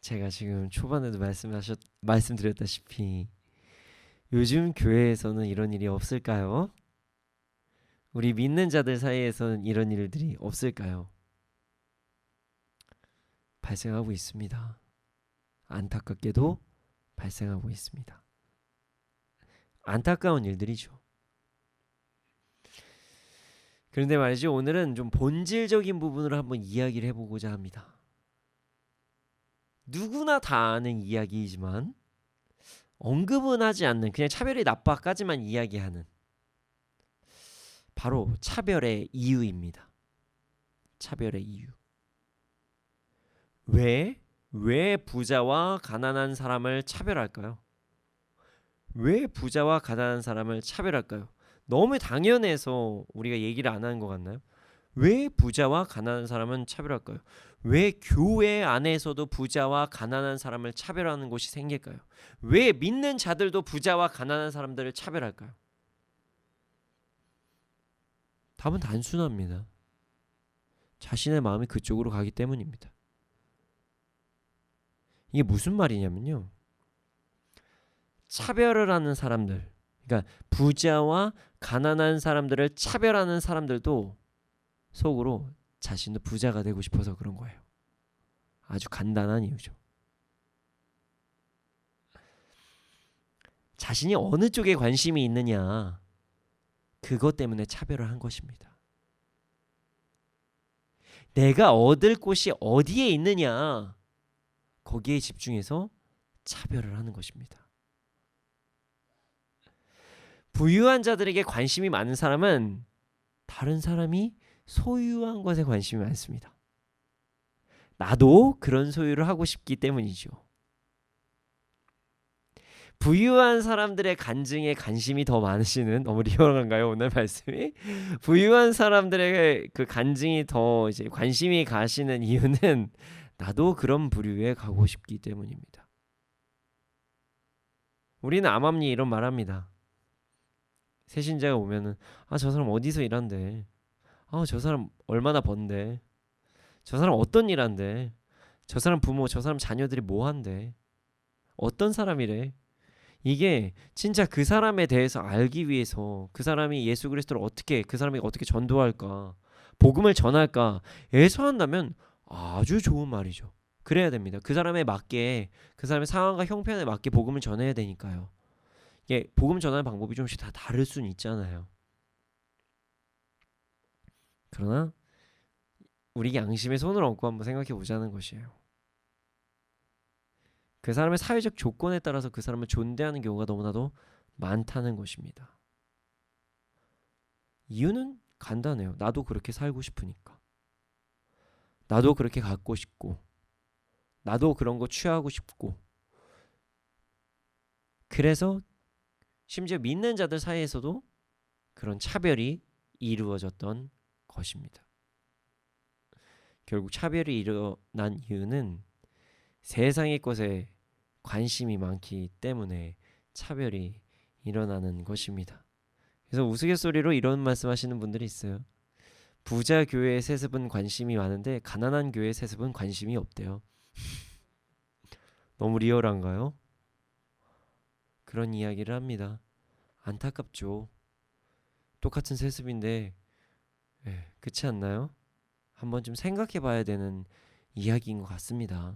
[SPEAKER 2] 제가 지금 초반에도 말씀드렸다시피 요즘 교회에서는 이런 일이 없을까요? 우리 믿는 자들 사이에서는 이런 일들이 없을까요? 발생하고 있습니다. 안타깝게도 발생하고 있습니다. 안타까운 일들이죠. 그런데 말이지 오늘은 좀 본질적인 부분으로 한번 이야기를 해보고자 합니다. 누구나 다 아는 이야기이지만 언급은 하지 않는, 그냥 차별이 나빠까지만 이야기하는 바로 차별의 이유입니다. 차별의 이유. 왜 부자와 가난한 사람을 차별할까요? 왜 부자와 가난한 사람을 차별할까요? 너무 당연해서 우리가 얘기를 안 하는 것 같나요? 왜 부자와 가난한 사람은 차별할까요? 왜 교회 안에서도 부자와 가난한 사람을 차별하는 곳이 생길까요? 왜 믿는 자들도 부자와 가난한 사람들을 차별할까요? 답은 단순합니다. 자신의 마음이 그쪽으로 가기 때문입니다. 이게 무슨 말이냐면요, 차별을 하는 사람들, 그러니까 부자와 가난한 사람들을 차별하는 사람들도 속으로 자신도 부자가 되고 싶어서 그런 거예요. 아주 간단한 이유죠. 자신이 어느 쪽에 관심이 있느냐, 그것 때문에 차별을 한 것입니다. 내가 얻을 곳이 어디에 있느냐, 거기에 집중해서 차별을 하는 것입니다. 부유한 자들에게 관심이 많은 사람은 다른 사람이 소유한 것에 관심이 많습니다. 나도 그런 소유를 하고 싶기 때문이죠. 부유한 사람들의 간증에 관심이 더 많으시는, 너무 리얼한가요 오늘 말씀이? 부유한 사람들의 그 간증이 더 이제 관심이 가시는 이유는 나도 그런 부류에 가고 싶기 때문입니다. 우리는 암암리 이런 말합니다. 새신자가 오면은 저 사람 어디서 일한대, 저 사람 얼마나 번대, 저 사람 어떤 일 한대, 저 사람 부모, 저 사람 자녀들이 뭐 한대, 어떤 사람이래. 이게 진짜 그 사람에 대해서 알기 위해서, 그 사람이 예수 그리스도를 어떻게, 그 사람이 어떻게 전도할까, 복음을 전할까 에서 한다면 아주 좋은 말이죠. 그래야 됩니다. 그 사람에 맞게, 그 사람의 상황과 형편에 맞게 복음을 전해야 되니까요. 이게 복음 전하는 방법이 좀씩 다 다를 수는 있잖아요. 그러나 우리 양심의 손을 얹고 한번 생각해 보자는 것이에요. 그 사람의 사회적 조건에 따라서 그 사람을 존대하는 경우가 너무나도 많다는 것입니다. 이유는 간단해요. 나도 그렇게 살고 싶으니까. 나도 그렇게 갖고 싶고, 나도 그런 거 취하고 싶고, 그래서 심지어 믿는 자들 사이에서도 그런 차별이 이루어졌던 것입니다. 결국 차별이 일어난 이유는 세상의 것에 관심이 많기 때문에 차별이 일어나는 것입니다. 그래서 우스갯소리로 이런 말씀하시는 분들이 있어요. 부자 교회의 세습은 관심이 많은데 가난한 교회의 세습은 관심이 없대요. 너무 리얼한가요? 그런 이야기를 합니다. 안타깝죠. 똑같은 세습인데 그렇지 않나요? 한번 좀 생각해 봐야 되는 이야기인 것 같습니다.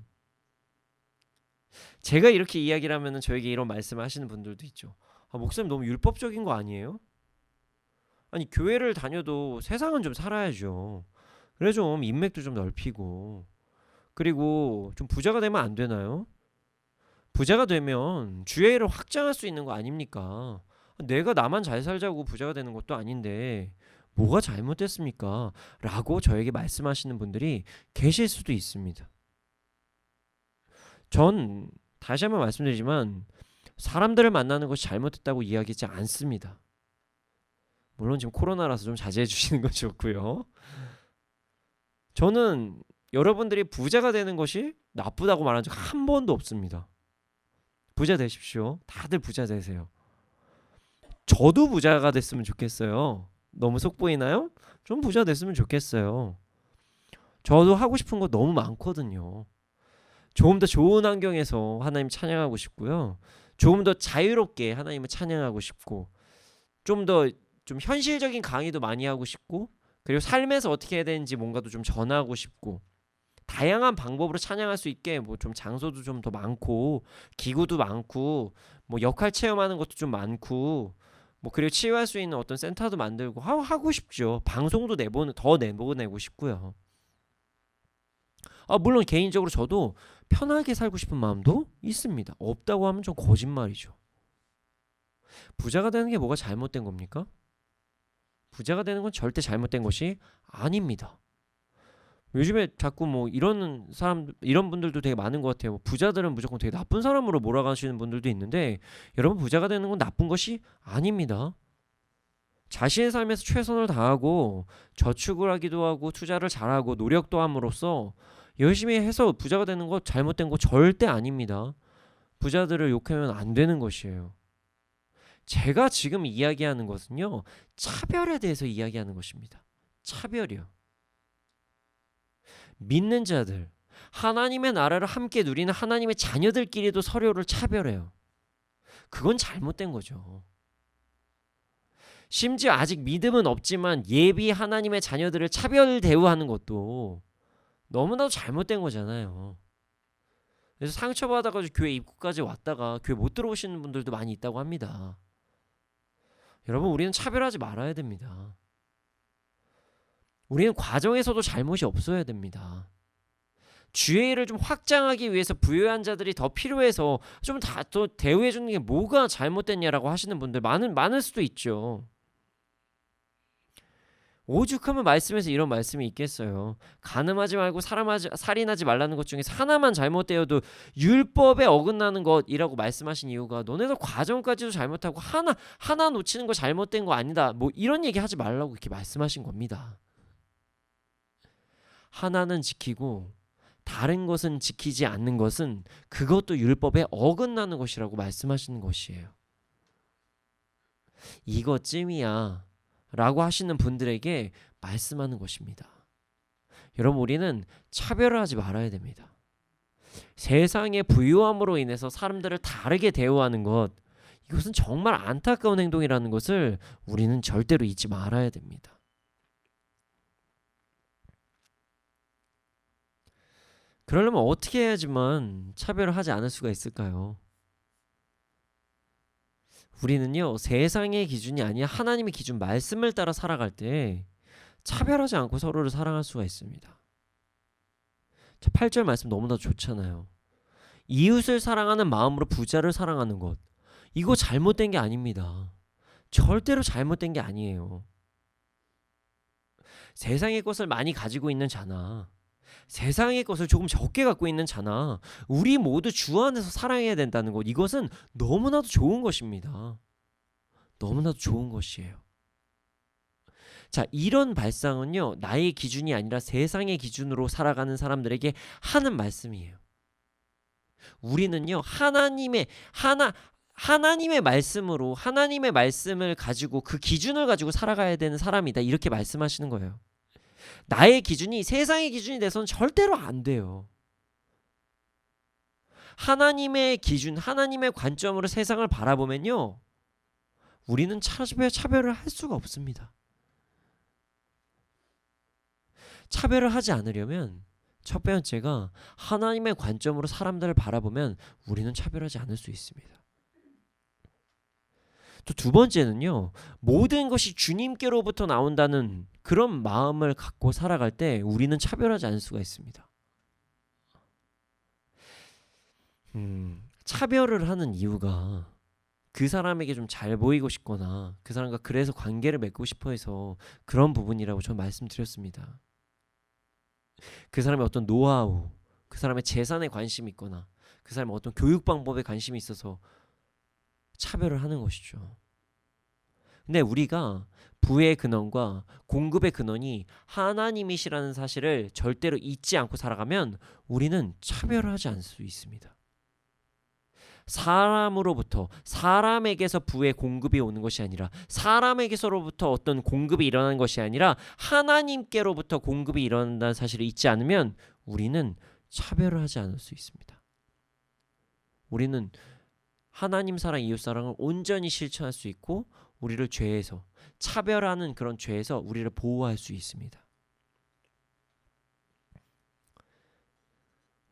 [SPEAKER 2] 제가 이렇게 이야기를 하면 저에게 이런 말씀을 하시는 분들도 있죠. 목사님 너무 율법적인 거 아니에요? 아니 교회를 다녀도 세상은 좀 살아야죠. 그래 좀 인맥도 좀 넓히고, 그리고 좀 부자가 되면 안 되나요? 부자가 되면 주의를 확장할 수 있는 거 아닙니까? 내가 나만 잘 살자고 부자가 되는 것도 아닌데 뭐가 잘못됐습니까? 라고 저에게 말씀하시는 분들이 계실 수도 있습니다. 전 다시 한번 말씀드리지만 사람들을 만나는 것이 잘못됐다고 이야기하지 않습니다. 물론 지금 코로나라서 좀 자제해 주시는 건 좋고요. 저는 여러분들이 부자가 되는 것이 나쁘다고 말한 적 한 번도 없습니다. 부자 되십시오. 다들 부자 되세요. 저도 부자가 됐으면 좋겠어요. 너무 속 보이나요? 좀 부자 됐으면 좋겠어요. 저도 하고 싶은 거 너무 많거든요. 조금 더 좋은 환경에서 하나님 찬양하고 싶고요. 조금 더 자유롭게 하나님을 찬양하고 싶고, 좀 더 좀 현실적인 강의도 많이 하고 싶고, 그리고 삶에서 어떻게 해야 되는지 뭔가도 좀 전하고 싶고, 다양한 방법으로 찬양할 수 있게 뭐 좀 장소도 좀 더 많고, 기구도 많고, 뭐 역할 체험하는 것도 좀 많고, 뭐 그리고 치유할 수 있는 어떤 센터도 만들고 하고 싶죠. 방송도 더 내보내고 싶고요. 물론 개인적으로 저도 편하게 살고 싶은 마음도 있습니다. 없다고 하면 좀 거짓말이죠. 부자가 되는 게 뭐가 잘못된 겁니까? 부자가 되는 건 절대 잘못된 것이 아닙니다. 요즘에 자꾸 뭐 이런 분들도 되게 많은 것 같아요. 부자들은 무조건 되게 나쁜 사람으로 몰아가시는 분들도 있는데, 여러분, 부자가 되는 건 나쁜 것이 아닙니다. 자신의 삶에서 최선을 다하고 저축을 하기도 하고 투자를 잘하고 노력도 함으로써 열심히 해서 부자가 되는 거 잘못된 거 절대 아닙니다. 부자들을 욕하면 안 되는 것이에요. 제가 지금 이야기하는 것은요, 차별에 대해서 이야기하는 것입니다. 차별이요. 믿는 자들, 하나님의 나라를 함께 누리는 하나님의 자녀들끼리도 서로를 차별해요. 그건 잘못된 거죠. 심지어 아직 믿음은 없지만 예비 하나님의 자녀들을 차별 대우하는 것도 너무나도 잘못된 거잖아요. 그래서 상처받아가지고 교회 입구까지 왔다가 교회 못 들어오시는 분들도 많이 있다고 합니다. 여러분, 우리는 차별하지 말아야 됩니다. 우리는 과정에서도 잘못이 없어야 됩니다. 주의 일을 좀 확장하기 위해서 부유한 자들이 더 필요해서 좀 더 대우해 주는 게 뭐가 잘못됐냐라고 하시는 분들 많을 수도 있죠. 오죽하면 말씀에서 이런 말씀이 있겠어요. 간음하지 말고 살인하지 말라는 것 중에서 하나만 잘못되어도 율법에 어긋나는 것이라고 말씀하신 이유가, 너네들 과정까지도 잘못하고 하나 놓치는 거 잘못된 거 아니다, 뭐 이런 얘기 하지 말라고 이렇게 말씀하신 겁니다. 하나는 지키고 다른 것은 지키지 않는 것은 그것도 율법에 어긋나는 것이라고 말씀하시는 것이에요. 이것쯤이야 라고 하시는 분들에게 말씀하는 것입니다. 여러분, 우리는 차별을 하지 말아야 됩니다. 세상의 부유함으로 인해서 사람들을 다르게 대우하는 것, 이것은 정말 안타까운 행동이라는 것을 우리는 절대로 잊지 말아야 됩니다. 그러려면 어떻게 해야지만 차별을 하지 않을 수가 있을까요? 우리는요, 세상의 기준이 아니라 하나님의 기준, 말씀을 따라 살아갈 때 차별하지 않고 서로를 사랑할 수가 있습니다. 8절 말씀 너무나 좋잖아요. 이웃을 사랑하는 마음으로 부자를 사랑하는 것, 이거 잘못된 게 아닙니다. 절대로 잘못된 게 아니에요. 세상의 것을 많이 가지고 있는 자나 세상의 것을 조금 적게 갖고 있는 자나 우리 모두 주 안에서 사랑해야 된다는 것, 이것은 너무나도 좋은 것입니다. 너무나도 좋은 것이에요. 자, 이런 발상은요, 나의 기준이 아니라 세상의 기준으로 살아가는 사람들에게 하는 말씀이에요. 우리는요, 하나님의 말씀으로, 하나님의 말씀을 가지고 그 기준을 가지고 살아가야 되는 사람이다, 이렇게 말씀하시는 거예요. 나의 기준이 세상의 기준이 돼서는 절대로 안 돼요. 하나님의 기준, 하나님의 관점으로 세상을 바라보면요, 우리는 차별을 할 수가 없습니다. 차별을 하지 않으려면 첫 번째가 하나님의 관점으로 사람들을 바라보면 우리는 차별하지 않을 수 있습니다. 또 두 번째는요, 모든 것이 주님께로부터 나온다는 그런 마음을 갖고 살아갈 때 우리는 차별하지 않을 수가 있습니다. 차별을 하는 이유가 그 사람에게 좀 잘 보이고 싶거나 그 사람과 그래서 관계를 맺고 싶어 해서 그런 부분이라고 저는 말씀드렸습니다. 그 사람의 어떤 노하우, 그 사람의 재산에 관심이 있거나 그 사람의 어떤 교육 방법에 관심이 있어서 차별을 하는 것이죠. 근데 우리가 부의 근원과 공급의 근원이 하나님이시라는 사실을 절대로 잊지 않고 살아가면 우리는 차별을 하지 않을 수 있습니다. 사람에게서 부의 공급이 오는 것이 아니라, 사람에게서로부터 어떤 공급이 일어나는 것이 아니라 하나님께로부터 공급이 일어난다는 사실을 잊지 않으면 우리는 차별을 하지 않을 수 있습니다. 우리는 하나님 사랑, 이웃 사랑을 온전히 실천할 수 있고 우리를 죄에서, 차별하는 그런 죄에서 우리를 보호할 수 있습니다.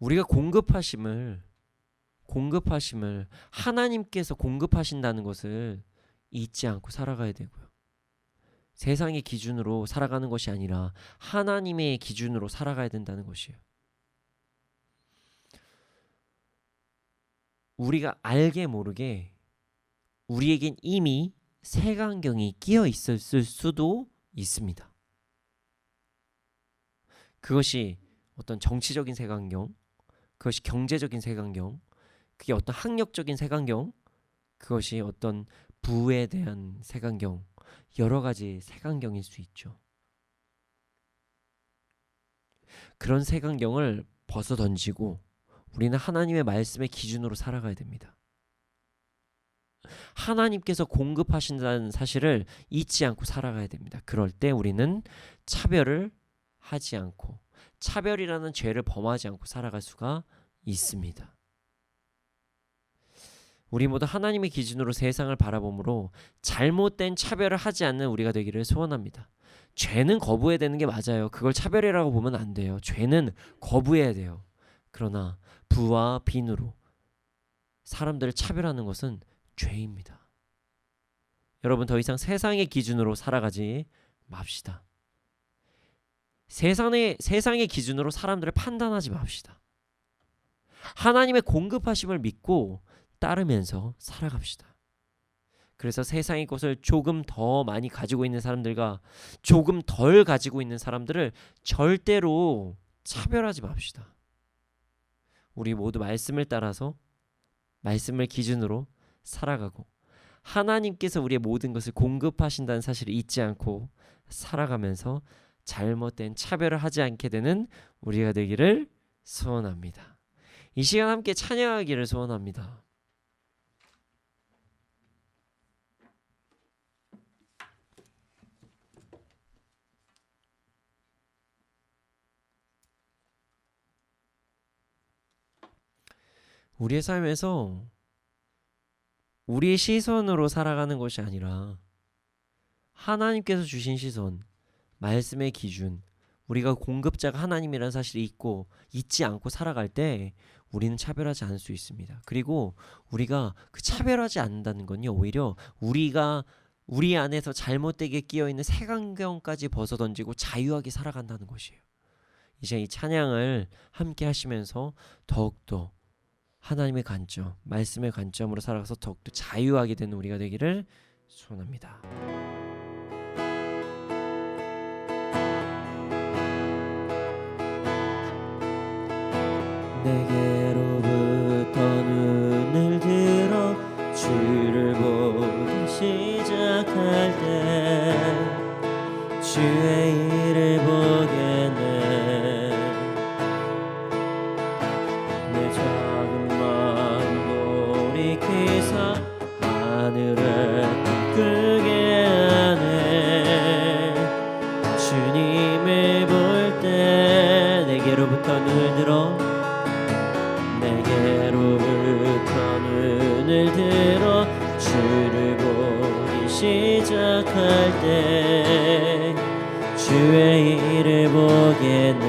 [SPEAKER 2] 우리가 공급하심을 하나님께서 공급하신다는 것을 잊지 않고 살아가야 되고요. 세상의 기준으로 살아가는 것이 아니라 하나님의 기준으로 살아가야 된다는 것이에요. 우리가 알게 모르게 우리에겐 이미 색안경이 끼어 있을 수도 있습니다. 그것이 어떤 정치적인 색안경, 그것이 경제적인 색안경, 그게 어떤 학력적인 색안경, 그것이 어떤 부에 대한 색안경, 여러 가지 색안경일 수 있죠. 그런 색안경을 벗어 던지고 우리는 하나님의 말씀의 기준으로 살아가야 됩니다. 하나님께서 공급하신다는 사실을 잊지 않고 살아가야 됩니다. 그럴 때 우리는 차별을 하지 않고 차별이라는 죄를 범하지 않고 살아갈 수가 있습니다. 우리 모두 하나님의 기준으로 세상을 바라보므로 잘못된 차별을 하지 않는 우리가 되기를 소원합니다. 죄는 거부해야 되는 게 맞아요. 그걸 차별이라고 보면 안 돼요. 죄는 거부해야 돼요. 그러나 부와 빈으로 사람들을 차별하는 것은 죄입니다. 여러분, 더 이상 세상의 기준으로 살아가지 맙시다. 세상의 기준으로 사람들을 판단하지 맙시다. 하나님의 공급하심을 믿고 따르면서 살아갑시다. 그래서 세상의 것을 조금 더 많이 가지고 있는 사람들과 조금 덜 가지고 있는 사람들을 절대로 차별하지 맙시다. 우리 모두 말씀을 따라서 말씀을 기준으로 살아가고 하나님께서 우리의 모든 것을 공급하신다는 사실을 잊지 않고 살아가면서 잘못된 차별을 하지 않게 되는 우리가 되기를 소원합니다. 이 시간 함께 찬양하기를 소원합니다. 우리의 삶에서 우리의 시선으로 살아가는 것이 아니라 하나님께서 주신 시선, 말씀의 기준, 우리가 공급자가 하나님이라는 사실을 잊지 않고 살아갈 때 우리는 차별하지 않을 수 있습니다. 그리고 우리가 그 차별하지 않는다는 건요, 오히려 우리 안에서 잘못되게 끼어있는 색안경까지 벗어던지고 자유하게 살아간다는 것이에요. 이제 이 찬양을 함께 하시면서 더욱더 하나님의 관점, 말씀의 관점으로 살아가서 더욱더 자유하게 되는 우리가 되기를 소원합니다. 내게로부터 눈을 들어 주를 보기 시작할 때 주의 일을 보겠네. 내 작은 마음 돌이키사 하늘을 크게 하네. 주님을 볼 때 내게로부터 눈을 들어 눈을 들어 주를 보기 시작할 때 주의 일을 보겠네.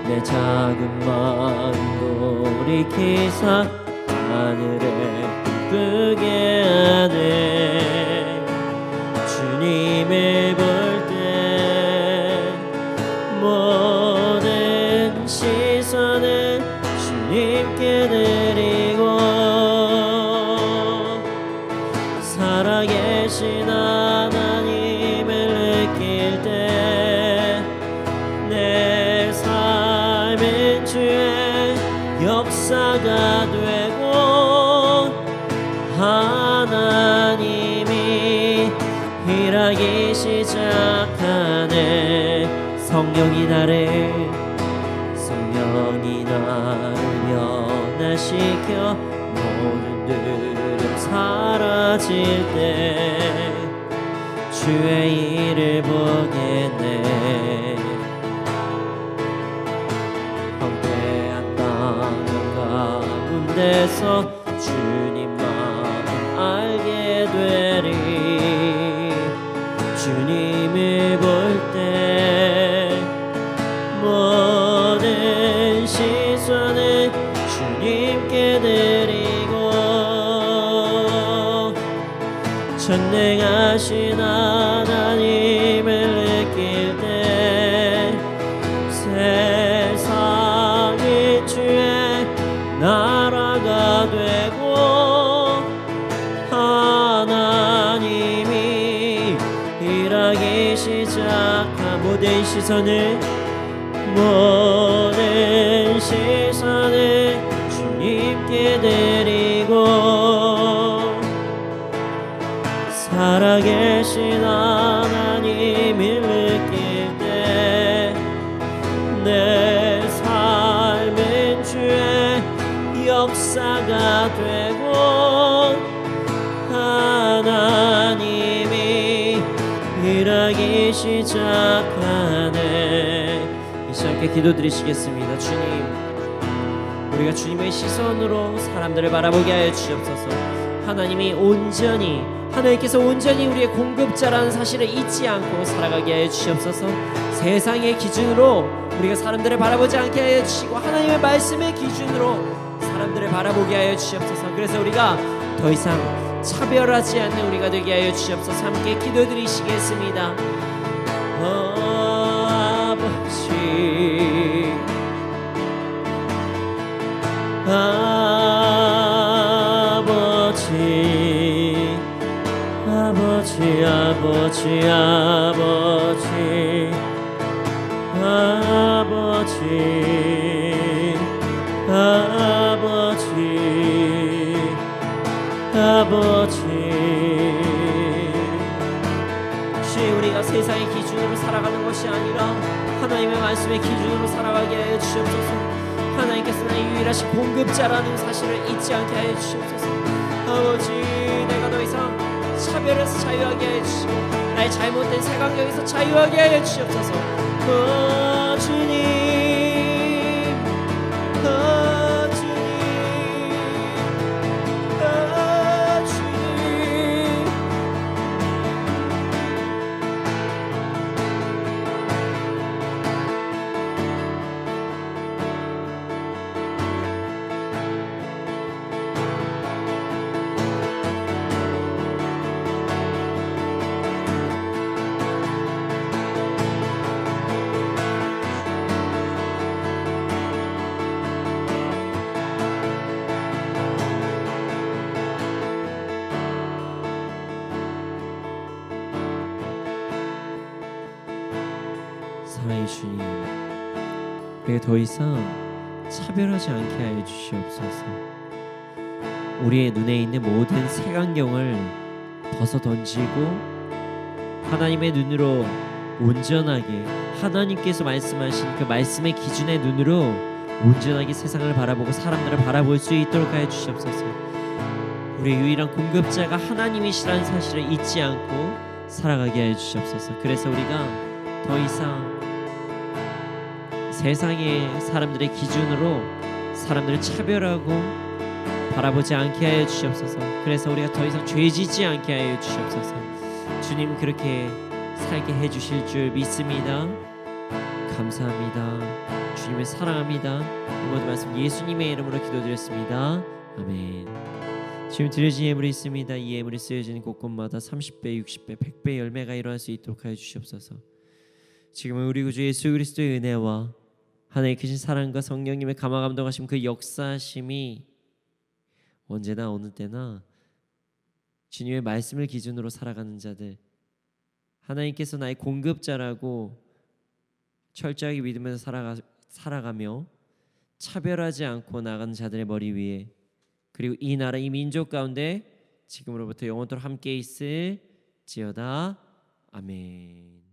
[SPEAKER 2] 내 작은 마음 돌이키사 하늘에 기쁘게 하네. 주님을 볼 때 모든 시선을 주님께 드리고 살아계신 하나님을 느낄 때 내 삶은 주의 역사가 되고 하나님이 일하기 시작하네. 성령이 나를 변화시켜 모든 두려움 사라질 때 주의 일을 보겠네. 황폐한 땅 가운데서 주님 마음 알게 되리. 주님을 볼 때 모든 시선을 주님께 드리고
[SPEAKER 1] 전능하신 하나님을 느낄 때 세상이 주의 나라가 되고 하나님이 일하기 시작한 모든 시선을 주님께 드리고 살아계신 하나님을 느낄 때 내 삶은 주의 역사가 되고 하나님이 일하기 시작하네. 이 시간께 기도드리시겠습니다. 주님, 우리가 주님의 시선으로 사람들을 바라보게 하여 주시옵소서. 하나님께서 온전히 우리의 공급자라는 사실을 잊지 않고 살아가게 하여 주시옵소서. 세상의 기준으로 우리가 사람들을 바라보지 않게 하여 주시고 하나님의 말씀의 기준으로 사람들을 바라보게 하여 주시옵소서. 그래서 우리가 더 이상 차별하지 않는 우리가 되게 하여 주시옵소서. 함께 기도드리시겠습니다. 아버지, 우리가 세상의 기준으로 살아가는 것이 아니라 하나님의 말씀의 기준으로 살아가게 하여 주시옵소서. 하나님께서 나의 유일하신 공급자라는 사실을 잊지 않게 하여 주시옵소서. 아버지, 내가 더 이상 차별에서 자유하게 하여 주시고 나의 잘못된 세간경에서 자유하게 하여 주시옵소서. 주님, 주님. 사랑의 주님, 우리가 더 이상 차별하지 않게 하여 주시옵소서. 우리의 눈에 있는 모든 색안경을 벗어 던지고 하나님의 눈으로 온전하게, 하나님께서 말씀하신 그 말씀의 기준의 눈으로 온전하게 세상을 바라보고 사람들을 바라볼 수 있도록 하여 주시옵소서. 우리의 유일한 공급자가 하나님이시라는 사실을 잊지 않고 살아가게 하여 주시옵소서. 그래서 우리가 더 이상 세상의 사람들의 기준으로 사람들을 차별하고 바라보지 않게 하여 주시옵소서. 그래서 우리가 더 이상 죄지지 않게 하여 주시옵소서. 주님, 그렇게 살게 해주실 줄 믿습니다. 감사합니다. 주님을 사랑합니다. 이 모든 말씀 예수님의 이름으로 기도드렸습니다. 아멘. 지금 드려진 예물이 있습니다. 이 예물이 쓰여지는 곳곳마다 30배, 60배, 100배 열매가 일어날 수 있도록 하여 주시옵소서. 지금은 우리 구주 예수 그리스도의 은혜와 하나님의 크신 사랑과 성령님의 감화 감동하심, 그 역사하심이 언제나 어느 때나 주님의 말씀을 기준으로 살아가는 자들, 하나님께서 나의 공급자라고 철저하게 믿으면서 살아가며 차별하지 않고 나가는 자들의 머리 위에, 그리고 이 나라 이 민족 가운데 지금으로부터 영원토록 함께 있을지어다. 아멘.